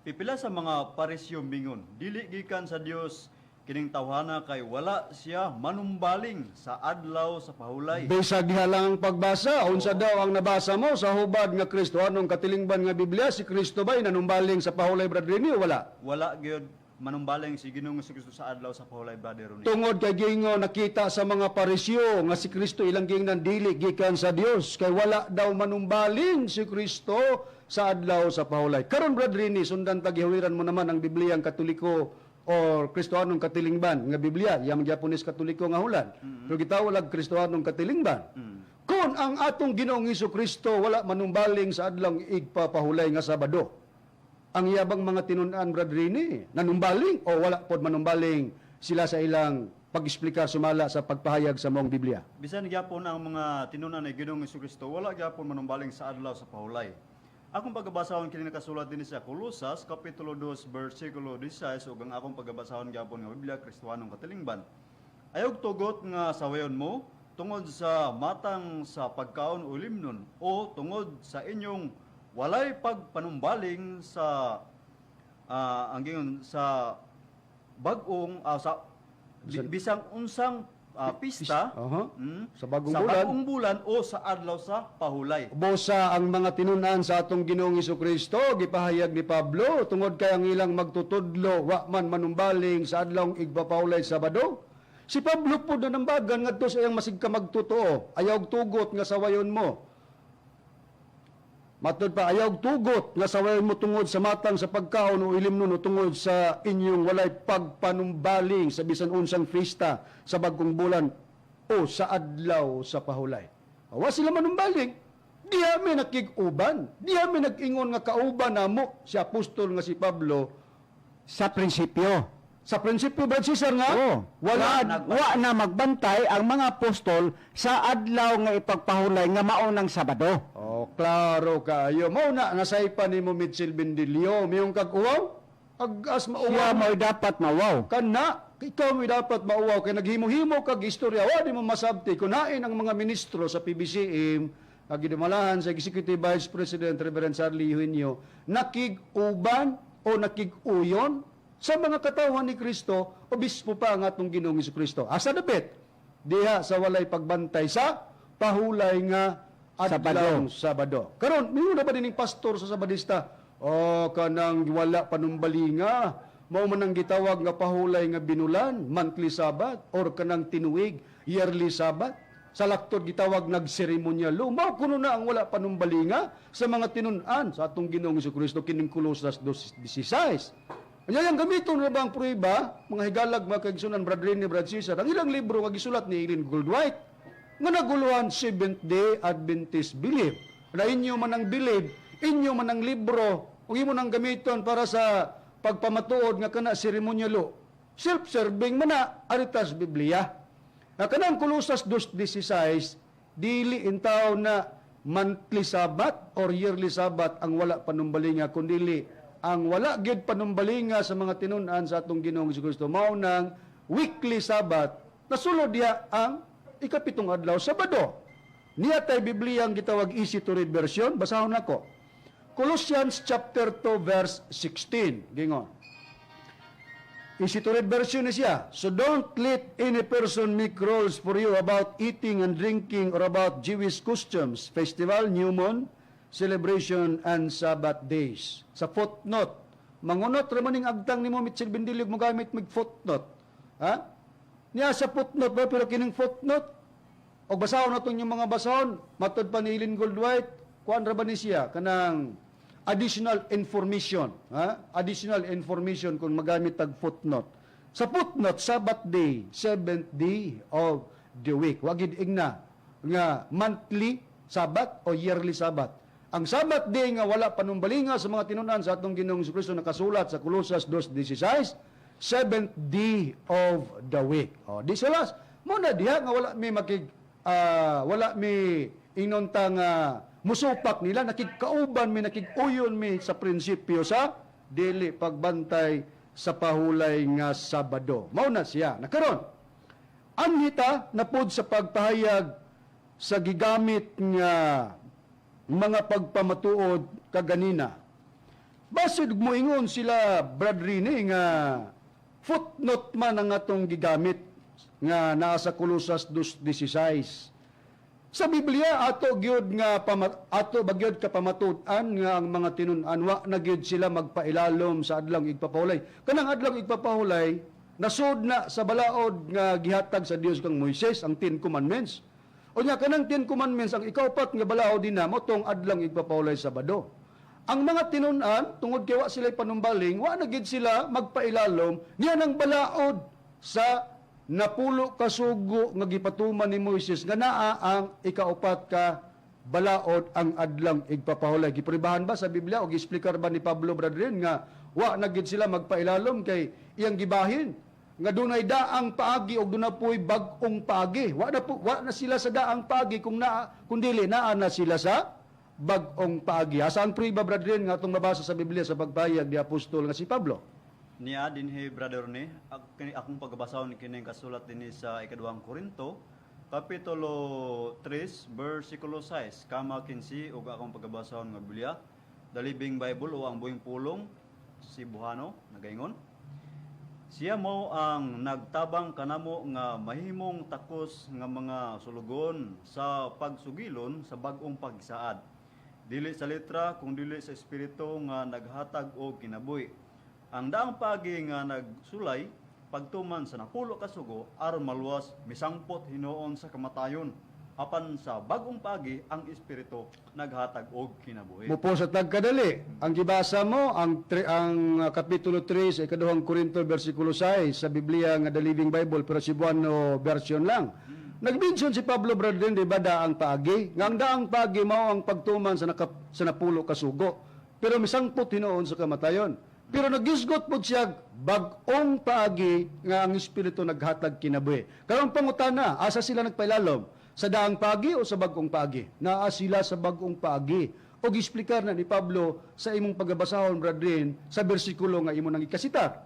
Pipila sa mga parisyo mingon, dili gikan sa Dios kining tawhana kay wala siya manumbaling sa adlaw sa pahulay. Bisag diha lang ang pagbasa, unsa daw ang nabasa mo sa hubad nga Kristohanong katilingban nga Biblia, si Kristo ba'y nanumbaling sa pahulay, Brother Rini, o wala? Wala gyud manumbaling si Ginoong Kristo sa adlaw sa pahulay, Brother Ronnie. Tungod kay gingo nakita sa mga parisyo nga si Kristo ilang gingnan dili gikan sa Dios kay wala daw manumbaling si Kristo sa adlaw sa pahulay. Karon Brother Rini, sundan tagihawiran mo naman ang Bibliang Katoliko or Kristohanong katilingban nga Biblia, yang Japanese Katoliko nga hulan. Pero gitawag Kristohanong katilingban. Kung ang atong Ginoong Hesukristo wala manumbaling sa adlang igpapahulay nga Sabado, ang yabang mga tinun-an Brad Rini, nanumbaling o wala pod manumbaling sila sa ilang pag-explicar sumala sa pagpahayag sa mong Biblia? Bisan gyapon ang mga tinunan ni Ginoong Kristo, wala gyapon manumbaling sa adlaw sa pahulay. Akong pagbabasahon kini nakasulat din sa Colosas kapitulo 2 bersikulo 16 ug ang akong pagbabasahon gyapon nga Biblia Kristohanong katilingban. Ayog tugot nga sawayon mo tungod sa matang sa pagkaon o limnon o tungod sa inyong walay pagpanumbaling sa ang gingon sa bag-ong sa bisang unsang pista Sa bagong sa bulan. bagong bulan o sa adlaw sa pahulay. Bosa ang mga tinunan sa atong Ginoong Hesukristo gipahayag ni Pablo tungod kay ang ilang magtutudlo wa man manumbaling sa adlaw igpapahulay Sabado. Si Pablo po na nambagan ngadto sa iyang masig ka magtotoo, ayaw tugot nga sawayon mo. Matod pa, ayaw tugot nga sawayon mo tungod sa matang sa pagkaon o ilimnon o tungod sa inyong walay pagpanumbaling sa bisan unsang fiesta sa bagong bulan o sa adlaw sa pahulay. Wa sila manumbaling. Diha may nakig-uban. Diha may nag-ingon nga kauban namo si apostol nga si Pablo Sa prinsipyo. sa prinsipyo Brad Cesar nga Wa na magbantay ang mga apostol sa adlaw nga ipagpahulay nga maunang Sabado. klaro kayo. Mao na nasaypan nimo Mitchell Bendilio miyong kag-uwaw. Agas Siya mauwaw. mo dapat mawaw. Kana, ikaw may dapat mauwaw kay naghimo-himo kag istorya wa di mo masabti kunain ang mga ministro sa PBCM kag gidumalahan sa Executive Vice President Reverend Charlie Eugenio nakig-uban o nakig-uyon sa mga katawan ni Kristo obispo pa ang atong Ginoong Hesukristo. Asa dapit diha sa walay pagbantay sa pahulay nga adlaw Sabado. Karon, mingon na ba dining pastor sa Sabadista? Kanang wala panumbalinga mao man ang gitawag nga pahulay nga binulan, monthly Sabbath, or kanang tinuig, yearly Sabbath. Sa laktod gitawag nagseremonyal law. Mao kuno na ang wala panumbalinga sa mga tinun-an sa atong Ginoong Jesucristo kining Colossus 2:16. Anya yang gamiton na ba ang prueba, mga higalag, mga kaigsunan, Brad Rene, Brad Cesar, ang ilang libro nga gisulat ni Ellen Goldwhite, nga naguluhan Seventh-day Adventist belief. Na inyo man ang believe, inyo man ang libro, ug imo nang gamiton para sa pagpamatuod nga kana seremonyal law. Self-serving man na, aritas Biblia. Na kanang Colossus 2:16, dili intaw na monthly Sabbath or yearly Sabbath ang wala panumbalinga, kundi ang wala gid panumbalinga sa mga tinun-an sa atong Ginoong Jesucristo mao nang weekly Sabbath. Nasulod diha ang ikapitong adlaw Sabado. Niya tay Biblia ang gitawag easy to read version, basahon nako. Colossians chapter 2 verse 16. Gingon. Easy to read version is siya. So don't let any person make rules for you about eating and drinking or about Jewish customs, festival, new moon, celebration, and Sabbath days. Sa footnote, mangunot ramaning agtang nimo mitsil bindilig mo gamit mig footnote. Ha? Niya sa footnote ba, pero kining footnote, o basahon na itong yung mga basahon, matod pa ni Ellen Goldwhite, kuan ra ba ni siya, kanang additional information. Ha? Additional information kung magamit tag footnote. Sa footnote, Sabbath day, 7th day of the week. Wagid igna nga monthly Sabbath o yearly Sabbath. Ang Sabbath day nga wala panumbalinga sa mga tinunan sa atong Ginoong Jesucristo nakasulat sa Colossus 2:16, 7th day of the week. O, di salas, muna diha nga wala mi inunta nga musupak nila, nakigkauban mi, nakiguyon mi sa prinsipyo sa dili pagbantay sa pahulay nga Sabado. Mao na siya. Nakaron, anhita na pod sa pagpahayag sa gigamit nga mga pagpamatuod kaganina. Basid mo ingon sila, Brad Rene, nga footnote man ang atong gigamit nga nasa Colossus 2:16. Sa Biblia ato gyud nga ato bagyod ka pamatud-an nga ang mga tinun-an wa na gyud sila magpailalom sa adlang igpapahulay. Kanang adlang igpapahulay nasud na sa balaod nga gihatag sa Dios kang Moises ang 10 commandments. Unya kanang 10 commandments ang ikaupat nga balaod din namo tong adlang igpapahulay Sabado. Ang mga tinun-an tungod kay wa sila panumbaling, wa na gyud sila magpailalom niya nang balaod sa napulo ka sugo nga gipatuman ni Moises nga naa ang ikaupat ka balaod ang adlang igpapahulay. Gipribahan ba sa Biblia o giexplikar ba ni Pablo Bradrin nga wa na gid sila magpailalom kay iyang gibahin nga dunay daang paagi o dunapoy bag-ong paagi. Wa na sila sa daang paagi kung dili naa na sila sa bag-ong paagi. Asa ang priba Bradrin nga atong mabasa sa Biblia sa pagpahayag ni apostol nga si Pablo? Niya dinhi brother ni akong pagbasahon kining kasulat dinhi sa ikaduhang Korinto kapitulo 3 bersikulo 6 kama 15 ug akong pagbasahon nga Biblia, The Living Bible o ang buhing pulong Cebuano nagaingon. Siya mo ang nagtabang kanamo nga mahimong takos nga mga sulugon sa pagsugilon sa bag-ong pagsaad. Dili sa letra kung dili sa espiritu nga naghatag og kinabuhi. Ang daang pagi nga nagsulay, pagtuman sa napulo ka sugo, aron maluwas, misangpot hinoon sa kamatayon. Apan sa bagong pagi, ang espiritu naghatag og kinabuhi. Mupo sa tagkadali. Ang gibasa mo, ang kapitulo 3 sa ikaduhang Korinto, versikulo 6 sa Biblia nga The Living Bible, pero Cebuano version lang. Nag-mention si Pablo Bradley, di ba, daang pagi? Nga ang daang pagi mao ang pagtuman sa napulo ka sugo. Pero misangpot hinoon sa kamatayon. Pero nagisgot po siya bag-ong paagi nga ang espiritu naghatag kinabuhi. Karong pangutana, asa sila nagpailalom? Sa daang paagi o sa bag-ong paagi? Naa sila sa bag-ong paagi. O gisplikar na ni Pablo sa imong pagbabasahon, Bradrin, sa bersikulo nga imo nang ikasitar.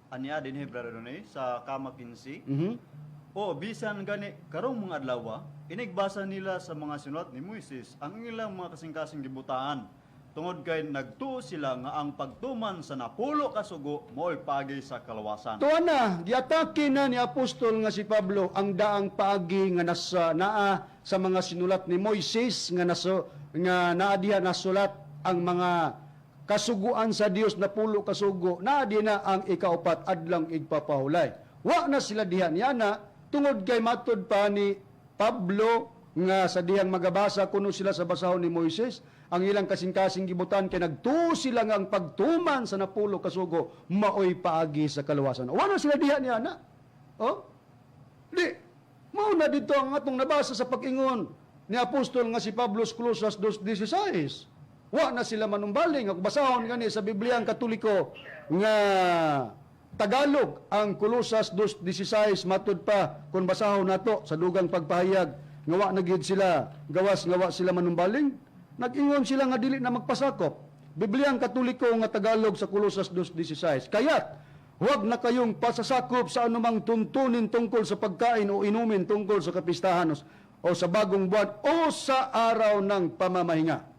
Anya din brother ni sa kama 15. O bisan gani karong mga adlaw, inigbasa nila sa mga sinulat ni Moises ang ilang mga kasing-kasing gibutaan. Tungod kay nagtuo sila nga ang pagtuman sa napulo ka sugo mo'y pagi sa kalawasan. Tuwa na, giatake na ni apostol nga si Pablo ang daang paagi nga naa sa mga sinulat ni Moises nga naa diha nasulat ang mga kasuguan sa Dios na pulo kasugo, na di na ang ikaupat adlang igpapahulay. Wa na sila diha niya na, tungod kay matod pa ni Pablo, nga sa dihang magabasa kuno sila sa basahon ni Moises, ang ilang kasing-kasing gibutan kay nagtuo sila nga ang pagtuman sa napulo kasugo, maoy paagi sa kaluwasan. Wa na sila diha niya na. Oh? Di, mauna dito ang atong nabasa sa pag-ingon ni Apostol nga si Pablo sa Colosas 2:16. Wa na sila manumbaling. Ako basahon gani sa Biblia ang Katoliko nga Tagalog ang Colosas 2:16 matud pa kung basahon nato sa dugang pagpahayag nga wa na gid sila gawas nga wa sila manumbaling. Nag-ingon sila nga dili na magpasakop. Biblia ang Katoliko nga Tagalog sa Colosas 2:16. Kaya't huwag na kayong pasasakop sa anumang tuntunin tungkol sa pagkain o inumin tungkol sa kapistahan o sa bagong buwan o sa araw ng pamamahinga.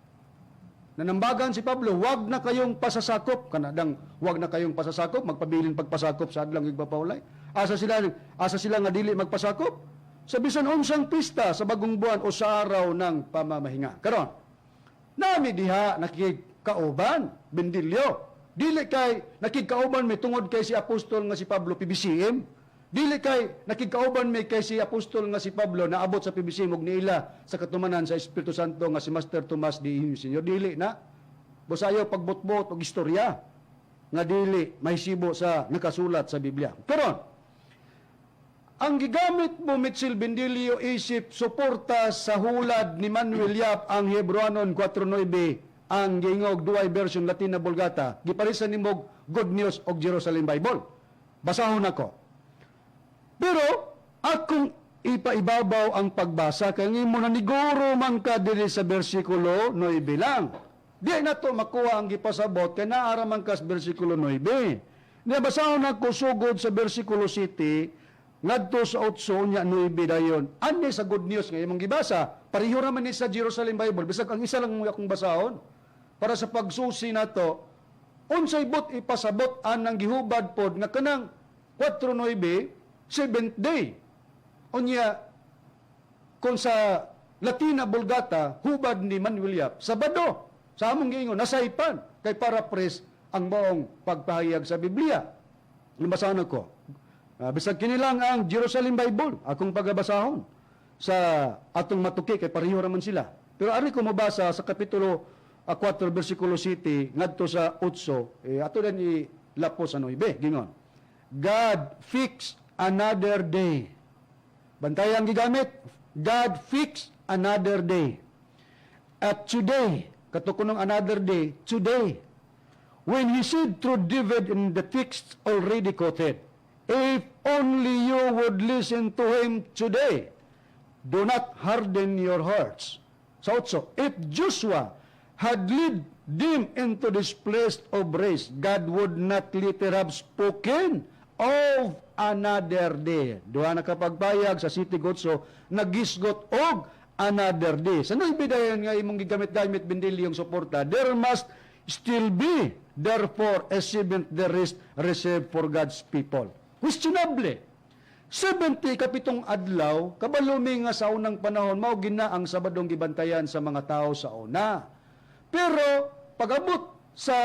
Nanambagan si Pablo, huwag na kayong pasasakop. Kanadang huwag na kayong pasasakop, magpabilin pagpasakop sa adlang igpapahulay. Asa sila nga dili magpasakop? Sa bisan unsang pista sa bagong buwan o sa araw ng pamamahinga. Karon, nami diha nakikauban, bendilyo. Dili kay nakikauban may tungod kay si apostol nga si Pablo PBCM. Dili kay nakikauban may kay si apostol nga si Pablo na abot sa PBCM ug niila sa katumanan sa Espiritu Santo nga si Master Tomas D. Senior. Dili na. Busayo pagbutbot og istorya nga dili mahisibo sa nakasulat sa Biblia. Karon, ang gigamit mo Mitchell Bendilio isip suporta sa hulad ni Manuel Yap ang Hebreanon 4:9 ang gingog duay version Latina Vulgata giparisan nimog Good News og Jerusalem Bible. Basahon ako. Pero akong ipaibabaw ang pagbasa kay imo na niguro man ka diri sa bersikulo 9 lang. Di na to makuha ang gipasabot kay naara man ka sa bersikulo 9. Nabasahon ako sugod sa bersikulo 7 ngadto sa 8 nya 9 dayon. Ani sa Good News nga imong gibasa, pareho ra man ni sa Jerusalem Bible. Bisag ang isa lang mo akong basahon para sa pagsusi nato. Unsay but ipasabot anang gihubad pod nga kanang 4:9 7th day. Unya kung sa Latina Vulgata hubad ni Manuel Yap Sabado sa among giingon nasaypan kay paraphrase ang maong pagpahayag sa Biblia. Lumasan ko. Bisag kini lang ang Jerusalem Bible akong pagabasahon sa atong matuki kay pareho ra man sila. Pero ari ko mabasa sa kapitulo 4 bersikulo 7 ngadto sa 8 ato dan ilapo sa 9 gingon. God fixed another day. Bantay ang gigamit. God fixed another day. At today, katukunong another day, today, when he said through David in the text already quoted, if only you would listen to him today, do not harden your hearts. So also, if Joshua had led them into this place of race, God would not later have spoken of another day. Duha na kapagpayag sa City Gotso, nagisgot og another day. Sa naibidayan nga imong gigamit-gamit Bendilyong suporta, there must still be, therefore, a seventh day rest reserved for God's people. Questionable. 70 kapitong adlaw, kabalumi nga sa unang panahon, mao gina ang Sabadong gibantayan sa mga tao sa una. Pero, pag-abot sa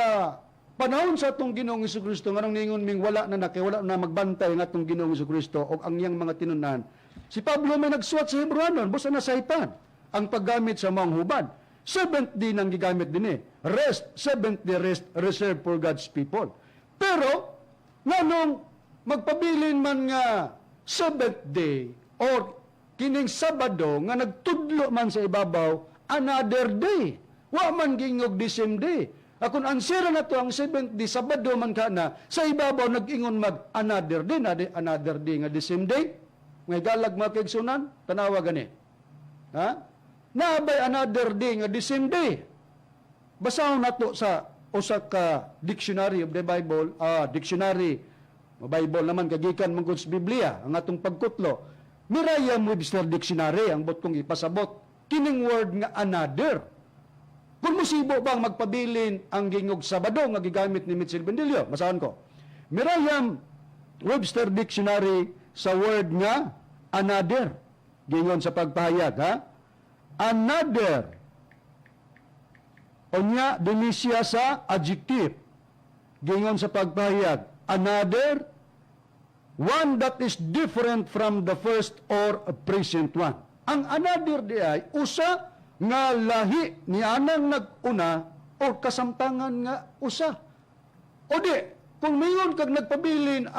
panahon sa atong Ginoong Jesucristo nga nang ningon ming wala na magbantay nga atong Ginoong Jesucristo o ang iyang mga tinunan. Si Pablo may nagsuwat sa Hebreanon, busa na saypan ang paggamit sa mga hubad. 7th day nang gigamit din Rest, 7th day rest reserved for God's people. Pero, nganong magpabilin man nga 7th day or kining Sabado nga nagtudlo man sa ibabaw, another day. Wa man gingog the same day. Akong ansira na to ang 7th day, Sabado man ka na, sa ibabaw nag-ingon another day, another day nga the same day. Ngay galag mga kaigsunan, tanawa gani. Ha? Naabay another day nga the same day. Basahon na to sa usa ka dictionary of the Bible, dictionary, Bible naman kagikan mangkod sa Biblia, ang atong pagkutlo. Merriam-Webster Dictionary, ang bot kong ipasabot, kining word nga another. Kung musibo bang magpabilin ang gingog Sabado nga gigamit ni Mitchell Bendilio? Masahan ko. Merriam-Webster Dictionary sa word nga another. Gingon sa pagpahayag, ha? Another Unya dinhi siya sa adjective. Gingon sa pagpahayag, another, one that is different from the first or present one. Ang another di ay usa nga lahi ni anang nag-una o kasamtangan nga usa. O di, kung mayon kag nagpabilin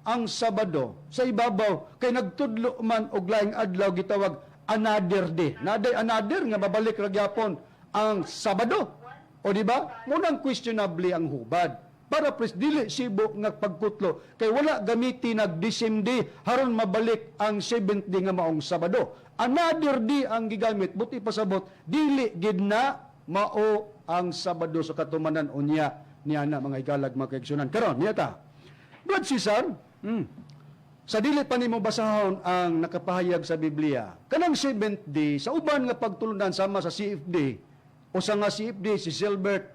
ang Sabado sa ibabaw kay nagtudlo man og laing adlaw gitawag another day. Naday another nga babalik ra gyapon ang Sabado. O di ba? Munang questionably ang hubad. Para pres dili sibo nga pagkutlo kay wala gamiti nag December haron mabalik ang 7th day nga maong Sabado. Another day ang gigamit buti pasabot dili gid na mao ang Sabado sa katumanan unya niya na mga igalag mga kaigsunan. Karon niya ta. Brad Cesar, sa dili pa nimo basahon ang nakapahayag sa Biblia. Kanang 7th day sa uban nga pagtulunan sama sa CFD o sa nga CFD si Silbert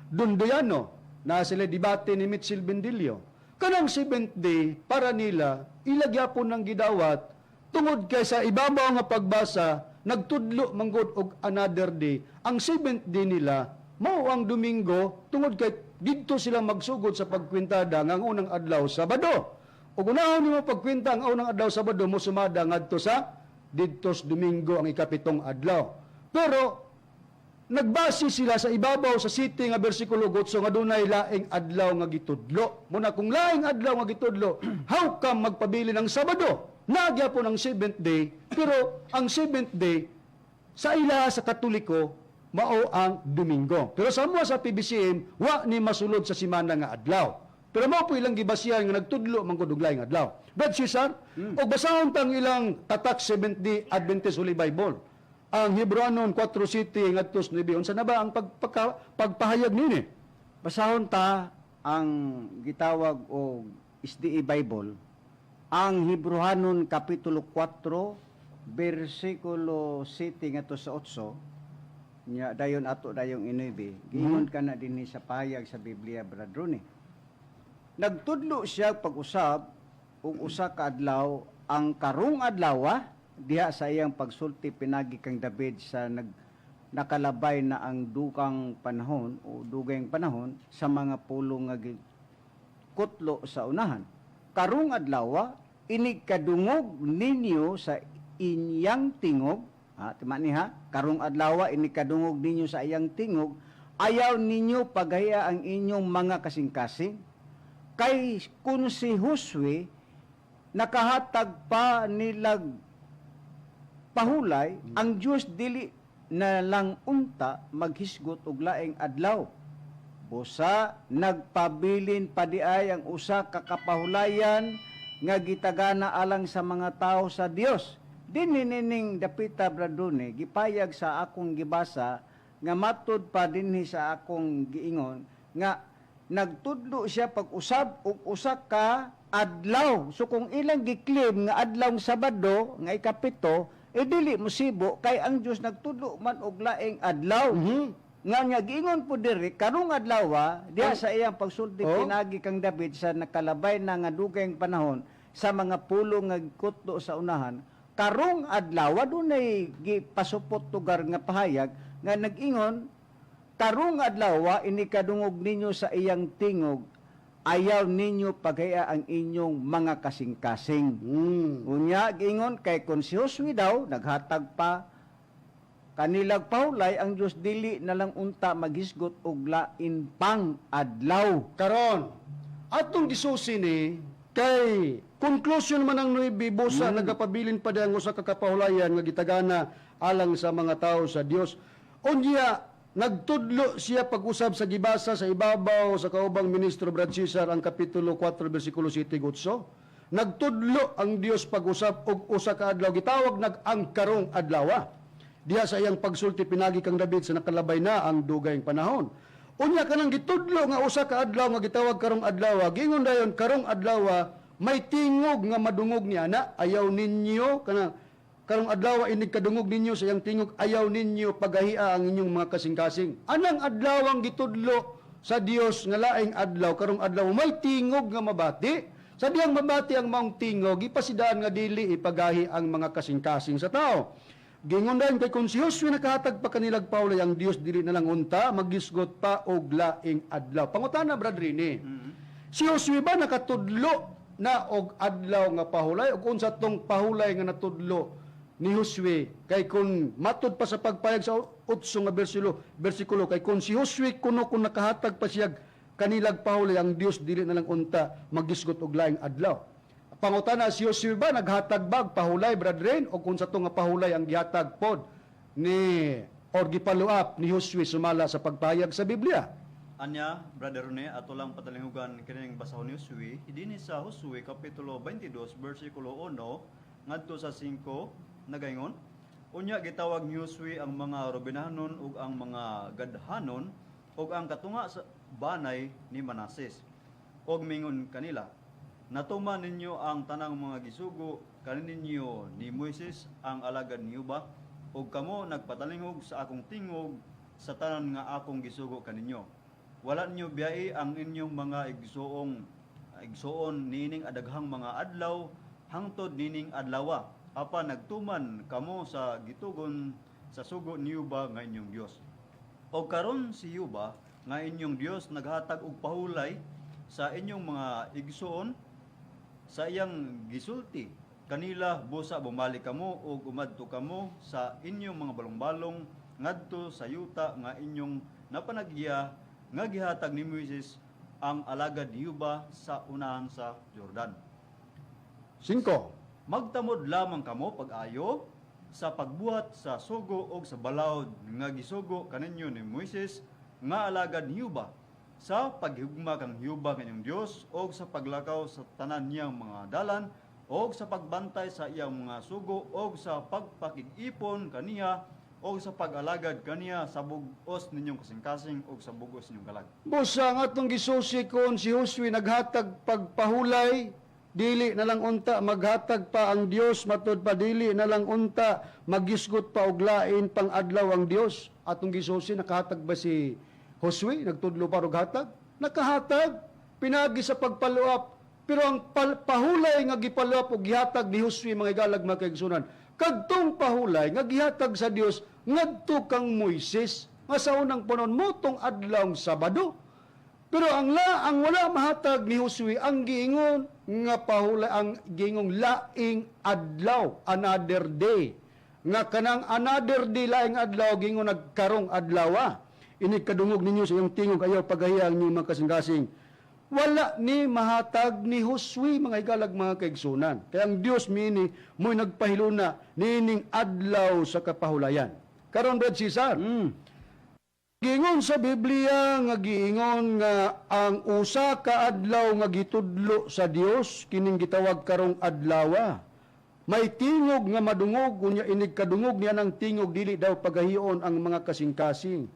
Dundoyano na sila debate ni Mitchell Bendilio. Kanang 7th day para nila ilagyapon ng gidawat tungod kay sa ibabaw nga pagbasa nagtudlo manggod og another day. Ang 7th day nila mao ang Domingo tungod kay didto sila magsugod sa pagkwintada nga ang unang adlaw Sabado. Ug unahon nimo pagkwinta ang unang adlaw Sabado mo sumada ngadto sa didtos Domingo ang ikapitong adlaw. Pero nagbase sila sa ibabaw sa city nga bersikulo 8 nga dunay laing adlaw nga gitudlo. Muna kung laing adlaw nga gitudlo, how come magpabili ng Sabado? Nagya po ng 7th day, pero ang 7th day sa ila sa Katoliko mao ang Domingo. Pero sa mga sa PBCM, wa ni masulod sa simana nga adlaw. Pero mao po ilang gibasihan nga nagtudlo mangkud og laing adlaw. Brad Cesar, og basahon tang ilang tatak 7th day Adventist Holy Bible. Ang Hebreanon 4 City ngadto 9. Unsa na ba ang pagpahayag nini? Basahon ta ang gitawag o SDA Bible, ang Hebreanon Kapitulo 4, versikulo 7 ngadto sa 8, nya dayon ato dayong 9. Giingon ka na dinhi sa pahayag sa Biblia, Brad Ronnie. Nagtudlo siya pag-usab og usa ka adlaw ang karong adlaw diha sa iyang pagsulti pinagi kang David sa nakalabay na ang dukang panahon o dugayng panahon sa mga pulong nga kutlo sa unahan. Karong adlaw inig kadungog ninyo sa inyang tingog, timani ha, karong adlaw inig kadungog ninyo sa iyang tingog, ayaw ninyo pagaya ang inyong mga kasing-kasing. Kay kun si Josue nakahatag pa nilag pahulay, ang Diyos dili na lang unta maghisgot og laing adlaw. Busa nagpabilin pa di ay ang usa ka kapahulayan nga gitagana alang sa mga tao sa Dios. Dininining dapita Bradone gipayag sa akong gibasa nga matud pa dinhi sa akong giingon nga nagtudlo siya pag-usab og usa ka adlaw. So kung ilang giklaim nga adlawng Sabado nga ikapito, dili musibo kay ang Dios nagtudlo man og laing adlaw. Nga nya giingon po diri karong adlaw diha sa iyang pagsulti pinagi kang David sa nakalabay na nga dugayng panahon sa mga pulo nga kutlo sa unahan. Karong adlaw dunay gipasupot tugar nga pahayag nga nag-ingon karong adlaw inikadungog ninyo sa iyang tingog, ayaw ninyo pagaya ang inyong mga kasing-kasing. Unya, giingon kay kung si Josue daw, naghatag pa kanilag pahulay, ang Diyos dili na lang unta maghisgot og lain pang adlaw. Karon, atong gisusi ni, kay conclusion man ang 9 busa, nagapabilin pa diyang usa ka kapahulayan nga gitagana alang sa mga tao sa Dios. Unya, nagtudlo siya pag-usab sa gibasa sa ibabaw sa kaubang ministro Brad Cesar ang kapitulo 4 bersikulo 7 gutso. Nagtudlo ang Dios pag-usab og usa ka adlaw gitawag ang karong adlaw. Diha sa iyang pagsulti pinagi kang David sa nakalabay na ang dugayng panahon. Unya kanang gitudlo nga usa ka adlaw nga gitawag karong adlaw. Gingon dayon karong adlaw may tingog nga madungog niya na ayaw ninyo kanang karong adlaw inig kadungog ninyo sa iyang tingog, ayaw ninyo pagahia ang inyong mga kasing-kasing. Anang adlaw ang gitudlo sa Dios nga laing adlaw, karong adlaw may tingog nga mabati. Sa diyang mabati ang maong tingog, ipasidaan nga dili ipagahi ang mga kasing-kasing sa tao. Gingon dayon kay kung si Josue nakahatag pa kanilag paulay ang Dios dili na lang unta magisgot pa og laing adlaw. Pangutana Brad Rini. Si Josue ba nakatudlo na og adlaw nga pahulay ug unsa tong pahulay nga natudlo ni Josue kay kung matud pa sa pagpayag sa 8 nga bersikulo kay kung si Josue kuno kung nakahatag pa siya kanilag pahulay ang Dios dili na lang unta magisgot og laing adlaw. Pangutana si Josue ba naghatag bag pahulay Brad Rin o kung sa to nga pahulay ang gihatag pod ni or gipaluap ni Josue sumala sa pagpahayag sa Biblia. Anya, Brother Rene, ato lang patalingugan kining basahon ni Josue, dinhi sa Josue kapitulo 22 bersikulo 1 ngadto sa 5 nagaingon, unya gitawag ni Josue ang mga Rubinanon ug ang mga Gadhanon ug ang katunga sa banay ni Manases. Og mingon kanila, natuman ninyo ang tanang mga gisugo kaninyo ni Moises ang alagad niyo ba? O kamo nagpatalingog sa akong tingog sa tanan nga akong gisugo kaninyo. Wala ninyo biyai ang inyong mga igsuon nining adaghang mga adlaw hangtod nining adlawa. Apa nagtuman kamo sa gitugon sa sugo niyo ba nga inyong Dios. O karon si Yuba nga inyong Dios naghatag og pahulay sa inyong mga igsuon sa iyang gisulti kanila busa bumalik kamo o umadto kamo sa inyong mga balong-balong ngadto sa yuta nga inyong napanagya nga gihatag ni Moises ang alagad ni Yuba sa unahan sa Jordan. 5. Magtamod lamang kamo pag-ayo sa pagbuhat sa sugo o sa balawd nga gisugo kaninyo ni Moises nga alagad ni Yuba sa paghigugma kang Yuba kanyang Dios o sa paglakaw sa tanan niyang mga dalan o sa pagbantay sa iyang mga sugo o sa pagpakig-ipon kaniya o sa pag-alagad kaniya sa bugos ninyong kasing-kasing o sa bugos ninyong galag. Busa nga itong gisusi kon si Josue naghatag pagpahulay, dili na lang unta, maghatag pa ang Dios, matod pa dili na lang unta, magisgot pa og lain pang adlaw ang Dios. Atong gisusi, nakahatag ba si Josue? Nagtudlo pa og hatag? Nakahatag, pinagi sa pagpaluap. Pero ang pahulay nga gipaluap og gihatag ni Josue mga igalag mga kaigsunan, kadtong pahulay nga gihatag sa Dios ngadto kang Moises nga sa unang panahon motong adlaw Sabado. Pero ang wala mahatag ni Josue ang giingon nga pahulay ang giingong laing adlaw, another day. Nga kanang another day laing adlaw giingon nagkarong adlaw. Ini kadungog ninyo sa iyong tingog ayaw pagahiyang ninyo mga kasing-kasing. Wala ni mahatag ni Josue mga igalag mga kaigsunan. Kaya ang Dios mini mo'y nagpahiluna nining adlaw sa kapahulayan. Karon Brad Cesar, giingon sa Biblia nga giingon nga ang usa ka adlaw nga gitudlo sa Dios kining gitawag karong adlawa. May tingog nga madungog unya inig kadungog niya ng tingog dili daw pagahion ang mga kasing-kasing.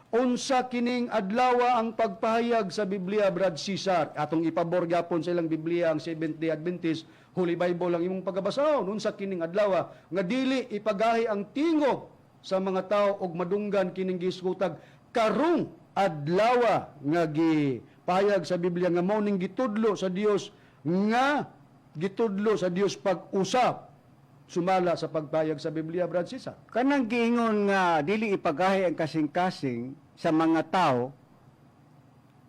Unsa kining adlawa ang pagpahayag sa Biblia Brad Cesar? Atong ipabor gyapon sa ilang Biblia ang Seventh-day Adventist, Holy Bible ang imong pagabasahon. Unsa kining adlawa nga dili ipagahi ang tingog sa mga tao og madunggan kining gisgutag karong adlawa nga gipahayag sa Biblia nga mao ning gitudlo sa Dios pag-usap sumala sa pagpayag sa Biblia, Brad Cesar. Kanang giingon nga dili ipagahi ang kasing-kasing sa mga tao,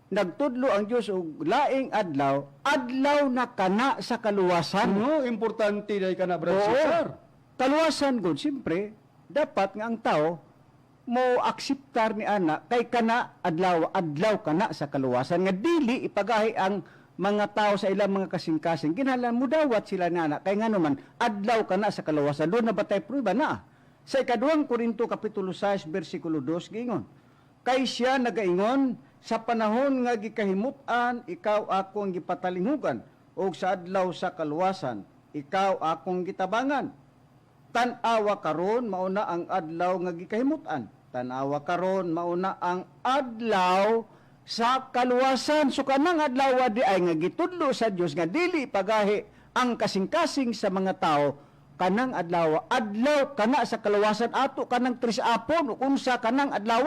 nagtudlo ang Dios og laing adlaw, adlaw na kana sa kaluwasan. Ano, importante dahil ka na, Brad Oo. Cesar. Kaluwasan gud siyempre dapat nga ang tao mo akseptar ni ana kay kana adlaw kana sa kaluwasan nga dili ipagahi ang mga tao sa ilang mga kasing-kasing, kinahanglan mo dawat sila na kay nga naman, adlaw ka na sa kalawasan, doon na batay prueba na. Sa ikaduhang Korinto, Kapitulo 6, versikulo 2, giingon, kay siya nagaingon, sa panahon nga gikahimutan, ikaw akong gipatalinghugan, o sa adlaw sa kaluwasan, ikaw akong gitabangan. Tanawa karon mauna ang adlaw nga gikahimutan. Tanawa karon mauna ang adlaw sa kaluwasan. So kanang adlaw di ay nga gitudlo sa Dios nga dili pagahi ang kasing-kasing sa mga tao, kanang adlaw kana sa kaluwasan ato kanang trisapon unsa kanang adlaw.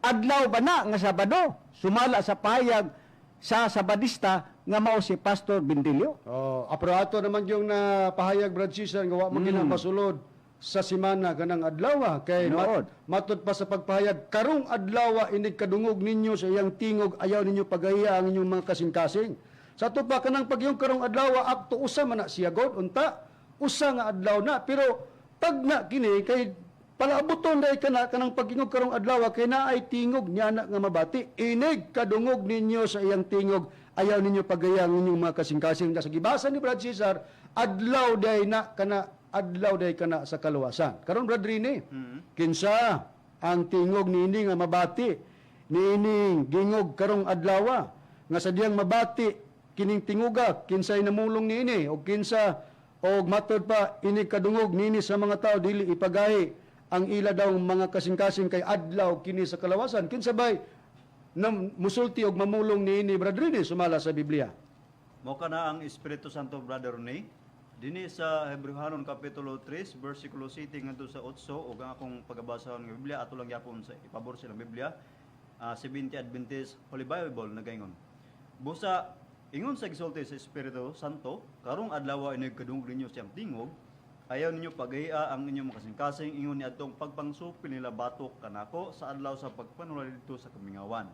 Adlaw ba na nga Sabado? Sumala sa payag sa Sabadista nga mao si Pastor Bindilio. Pero ato naman yung napahayag, Brad Cesar, nga wa mo ginang masulod sa simana kanang adlaw kay Nood. matud pa sa pagpahayag karong adlaw inig kadungog ninyo sa iyang tingog ayaw ninyo pagahiya ang inyong mga kasing-kasing. Sa ato pa kanang pagyong karong adlaw akto usa man na siya god unta usa nga adlaw na pero tagna kini kay palaabuton dai kanang pagingog karong adlaw kay naay tingog niya na nga mabati inig kadungog ninyo sa iyang tingog ayaw ninyo pagahiya ang inyong mga kasing-kasing. Sa gibasa ni Brad Cesar adlaw day na kana sa kaluwasan. Karon Brad Rini, kinsa ang tingog niini nga mabati niining gingog karong adlaw nga sadyang mabati kining tinguga kinsay namulong niini o kinsa og matod pa ini kadungog niini sa mga tao dili ipagahi ang ila daw mga kasing-kasing kay adlaw kini sa kalawasan kinsa bay musulti og mamulong niini Brad Rini sumala sa Biblia. Mo kana ang Espiritu Santo, Brother Ronnie. Dini sa Hebrehanon Kapitulo 3, versikulo 7 ngadto sa 8, ug ang akong pagbasa ng Biblia, ato lang yapon sa ipabor silang Biblia, 70 Adventist Holy Bible nagaingon. Busa, ingon sa gisulti sa Espiritu Santo, karong adlaw ini kadungog ninyo siyang tingog, ayaw ninyo paghiya ang inyong makasing-kasing, ingon ni adtong pagpangsupi nila batok kanako sa adlaw sa pagpanulay dito sa kamingawan.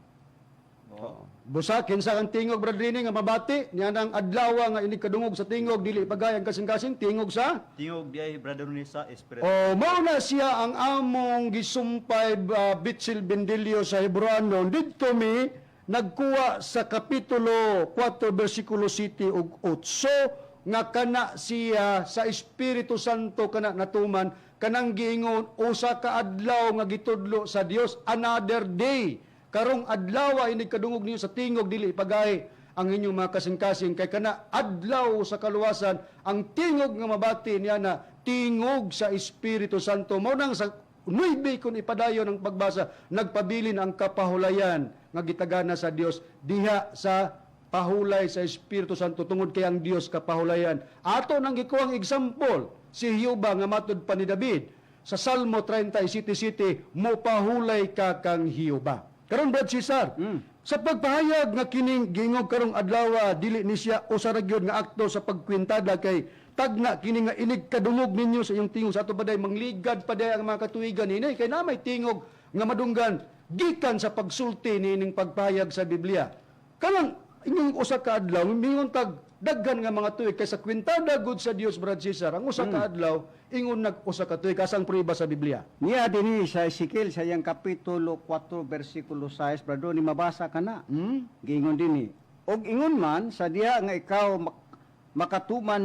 Busa kinsa ang tingog Brad Rini nga mabati niya nang adlaw nga ini kadungog sa tingog dili ipagayang kasing-kasing tingog sa Tingog di ay Brother Ronnie sa Espiritu. mao na siya ang among gisumpay Bitsil Bendilio sa Hebreano didto mi nagkuha sa kapitulo 4 bersikulo 7 ug 8 nga kana siya sa Espiritu Santo kana natuman kanang giingon usa ka adlaw nga gitudlo sa Dios another day. Karong adlaw ini kadungog niyo sa tingog dili ipagahi ang inyong mga kasing-kasing kay kana adlaw sa kaluwasan ang tingog nga mabati niya na tingog sa Espiritu Santo mao nang sa 9 kun ipadayon ang pagbasa nagpabilin ang kapahulayan nga gitagana sa Dios diha sa pahulay sa Espiritu Santo tungod kay ang Dios kapahulayan. Ato nang gikuwang example si Hioba nga matud pa ni David sa Salmo 37:7 mo pahulay ka kang Hioba. Karon Brad Cesar, sa pagpahayag nga kining gingog karong adlaw dili ni siya usa ra gyud nga akto sa pagkwintada kay tagna kini nga inig kadungog ninyo sa iyong tingog sa ato paday mangligad paday ang mga katuigan ini kay na may tingog nga madunggan gikan sa pagsulti nining pagpahayag sa Biblia. Kanang inyong usa ka adlaw mingon tag daghan nga mga tuig kay sa kwintada gud sa Dios Brad Cesar ang usa ka adlaw ingon nag usa ka tuig kasang prueba sa Biblia. Niya dinhi sa Ezekiel sa iyang kapitulo 4 bersikulo 6 brado ni mabasa kana. Giingon dinhi. Og ingon man sa diha nga ikaw makatuman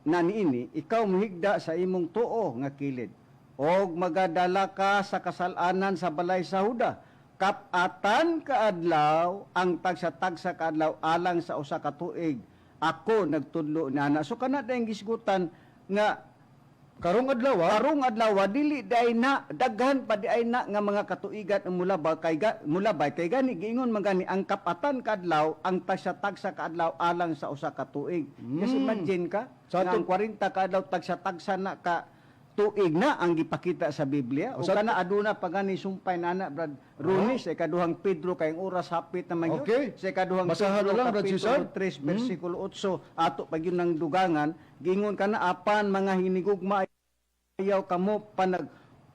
na niini, ikaw mahigda sa imong tuo nga kilid. Og magadala ka sa kasalanan sa balay sa Huda. Kapatan kaadlaw ang tagsa-tagsa kaadlaw alang sa usa ka tuig. Ako nagtudlo nana. So kana dayang gisgutan nga Karong adlaw dili day na daghan pa di ay na nga mga katuigan ang mulabay kay gani giingon man gani ang kapatan kadlaw ang tagsa-tagsa kaadlaw alang sa usa ka tuig. Kasi imagine ka Sa nga ang atong- 40 kaadlaw tagsa-tagsa na ka tuig na ang gipakita sa Biblia. O Sa- kana aduna pa gani sumpay nana Brad Rooney sa ikaduhang Pedro kay ang oras hapit na man yun. Okay. Sa ikaduhang Basahan Pedro na lang, Brad kapitulo Cesar. 3 bersikulo 8 ato pag yun ng dugangan gingon kana apan mga hinigugma ayaw kamo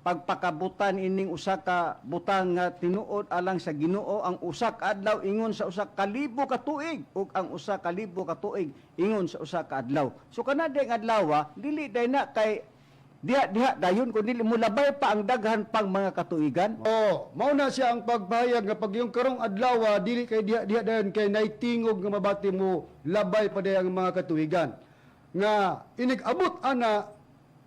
pagpakabutan ining usa ka butang nga tinuod alang sa Ginoo ang usa ka adlaw ingon sa usa ka libo ka tuig ug ang usa ka libo ka tuig ingon sa usa ka adlaw. So kana ding adlaw dili day na kay diha dayon kun dili mo labay pa ang daghan pang mga katuigan. mao na siya ang pagpahayag nga pag yung karong adlaw dili kay diha dayon kay naitingog nga mabati mo labay pa day ang mga katuigan. Nga inig-abot ana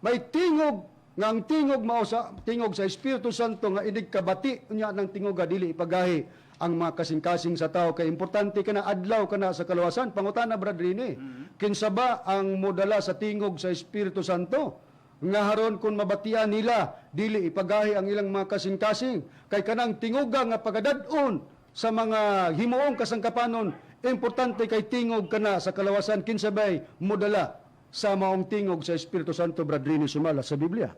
may tingog nga ang tingog mao sa tingog sa Espiritu Santo nga inig kabati unya nang tingog dili ipagahi ang mga kasing-kasing sa tao kay importante kana adlaw kana sa kaluwasan pangutana Brad Rini. Kinsa ba ang modala sa tingog sa Espiritu Santo? Nga haron kung mabatian nila dili ipagahi ang ilang mga kasing-kasing kay kanang tinguga nga pagadad-on sa mga himuong kasangkapanon importante kay tingog kana sa kalawasan kinsabay modala sa maong tingog sa Espiritu Santo Brad Rini sumala sa Biblia.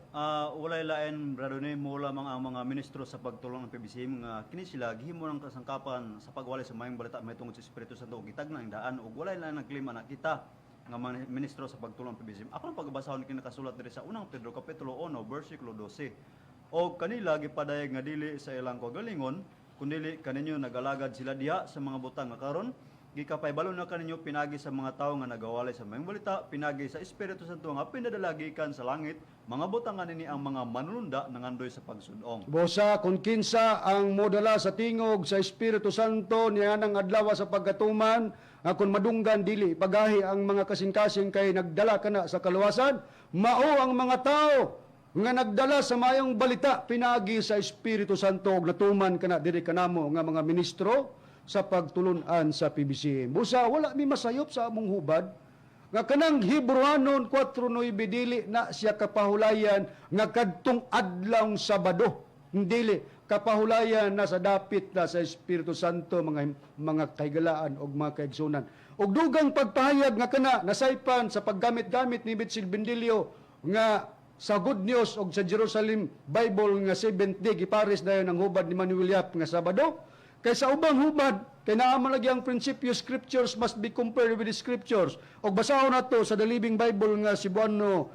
Walay lain Brother Ronnie mula ang mga ministro sa pagtulong ng PBCM nga kini sila gihimo ng kasangkapan sa pagwalay sa mayong balita may tungod sa Espiritu Santo ug gitag na ang daan ug walay lang nagklima na kita nga mga ministro sa pagtulong PBCM. Ako ang pagbasahon kinakasulat diri sa unang Pedro kapitulo 1 bersikulo 12. O kanila gipadayag nga dili sa ilang kagalingon kundi kaninyo nagalagad sila diha sa mga butang nga karon gikapaybalo na kaninyo pinagi sa mga tawo nga nagawalay sa mayong balita, pinagi sa Espiritu Santo nga pinadalagikan sa langit, mga butang nga nini ang mga manununda nangandoy sa pagsudong. Bosa, kung kinsa ang modala sa tingog sa Espiritu Santo niya nang adlaw sa pagkatuman, kung madunggan dili pagahi ang mga kasing-kasing kay nagdala kana sa kaluwasan, mao ang mga tao nga nagdala sa mayong balita pinagi sa Espiritu Santo ug natuman kana diri kanamo nga mga ministro sa pagtulunan sa PBCM. Busa wala mi masayop sa among hubad nga kanang Hebreanon 4:9 dili na siya kapahulayan nga kadtong adlaw Sabado. Dili kapahulayan na sa dapit na sa Espiritu Santo mga kahigalaan og mga kaigsunan. Og dugang pagpahayag nga kana nasaypan sa paggamit-gamit ni Betsil Bendilio nga sa Good News og sa Jerusalem Bible nga 7th day gipares dayon ang hubad ni Manuel Yap nga Sabado. Kay sa ubang hubad, kay naaman lagi ang prinsipyo, scriptures must be compared with the scriptures. O basahon nato sa The Living Bible nga Cebuano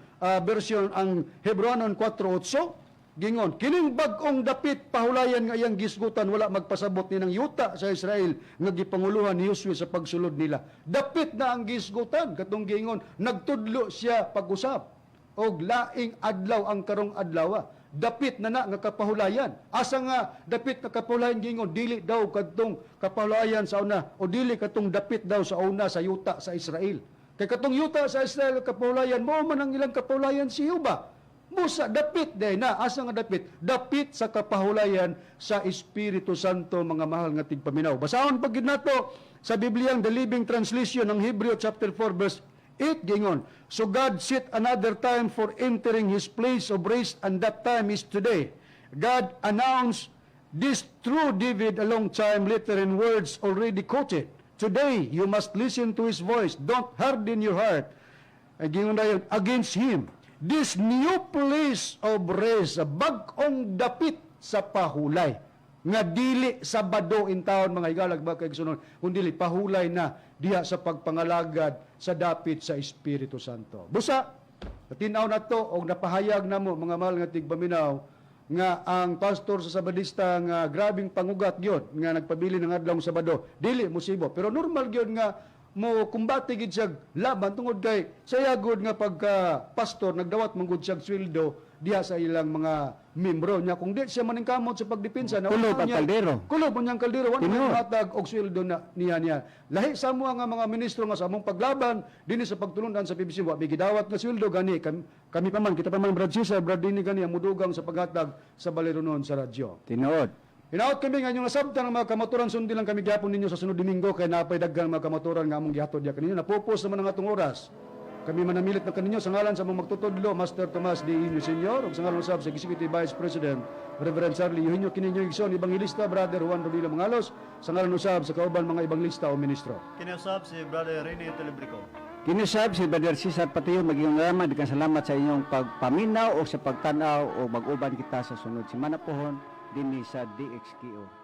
version ang Hebreanon 4:8, gingon, kining bag-ong dapit pahulayan nga iyang gisgutan wala magpasabot ni ng yuta sa Israel nga gipanguluhan ni Josue sa pagsulod nila. Dapit na ang gisgutan, katong gingon, nagtudlo siya pag-usap. Og laing adlaw ang karong adlaw. Dapit na nga kapahulayan. Asa nga dapit na kapahulayan gingon dili daw kadtong kapahulayan sa una o dili katong dapit daw sa una sa yuta sa Israel. Kay katong yuta sa Israel kapahulayan mo man ang ilang kapahulayan si Yuba. Musa dapit day na asa nga dapit? Dapit sa kapahulayan sa Espiritu Santo mga mahal nga tigpaminaw. Basahon pag nato sa Bibliang The Living Translation ng Hebreo chapter 4 verse 8 gingon, so God set another time for entering His place of rest, and that time is today. God announced this through David a long time later in words already quoted. Today you must listen to His voice. Don't harden your heart. Gingon dayon against Him. This new place of rest, bag-ong dapit sa pahulay. Nga dili Sabado in taon mga higalag ba kay sunod, kundi pahulay na diha sa pagpangalagad sa dapit sa Espiritu Santo. Busa, tinaw na to og napahayag namo mga mahal nga tigpaminaw nga ang pastor sa Sabadista nga grabing pangugat gyud nga nagpabili ng adlaw Sabado, dili musibo. Pero normal gyud nga mo kumbati gid siya laban tungod kay saya gud nga pagka pastor nagdawat man gud siya sweldo diha sa ilang mga membro niya. Kung di siya maningkamot sa pagdepensa na Kulob ang kaldero. Kulob ang kaldero wala Tinuod. matag og sweldo na niya. Lahi sa mo nga mga ministro nga sa among paglaban dinhi sa pagtulunan sa PBC wa gidawat nga sweldo gani kami pa man kita pa man Brad Cesar Brad Dini gani ang mudugang sa paghatag sa balironon sa radyo. Tinuod. Hinaot kami nga inyong nasabtan ng mga kamaturan, sundi lang kami gihapon ninyo sa sunod Domingo kay napay daghan mga kamaturan nga among gihatod diha kaninyo. Napupos naman ang atong oras. Kami manamilit na kaninyo sa ngalan sa mga magtutudlo, Master Tomas D. Inyo Sr. ug sa ngalan usab sa Executive Vice President Reverend Charlie Eugenio Kininyo Igsoon, Ebangelista Brother Juan Rodilo Mangalos, sa ngalan usab sa kauban mga ebangelista o ministro. Kiniusap si Brother Rene Telebrico. Kinisab si Brother Cesar Patiyo maging salamat, daghan salamat sa inyong pagpaminaw o sa pagtanaw o mag-uban kita sa sunod semana pohon dinhi sa DXQO.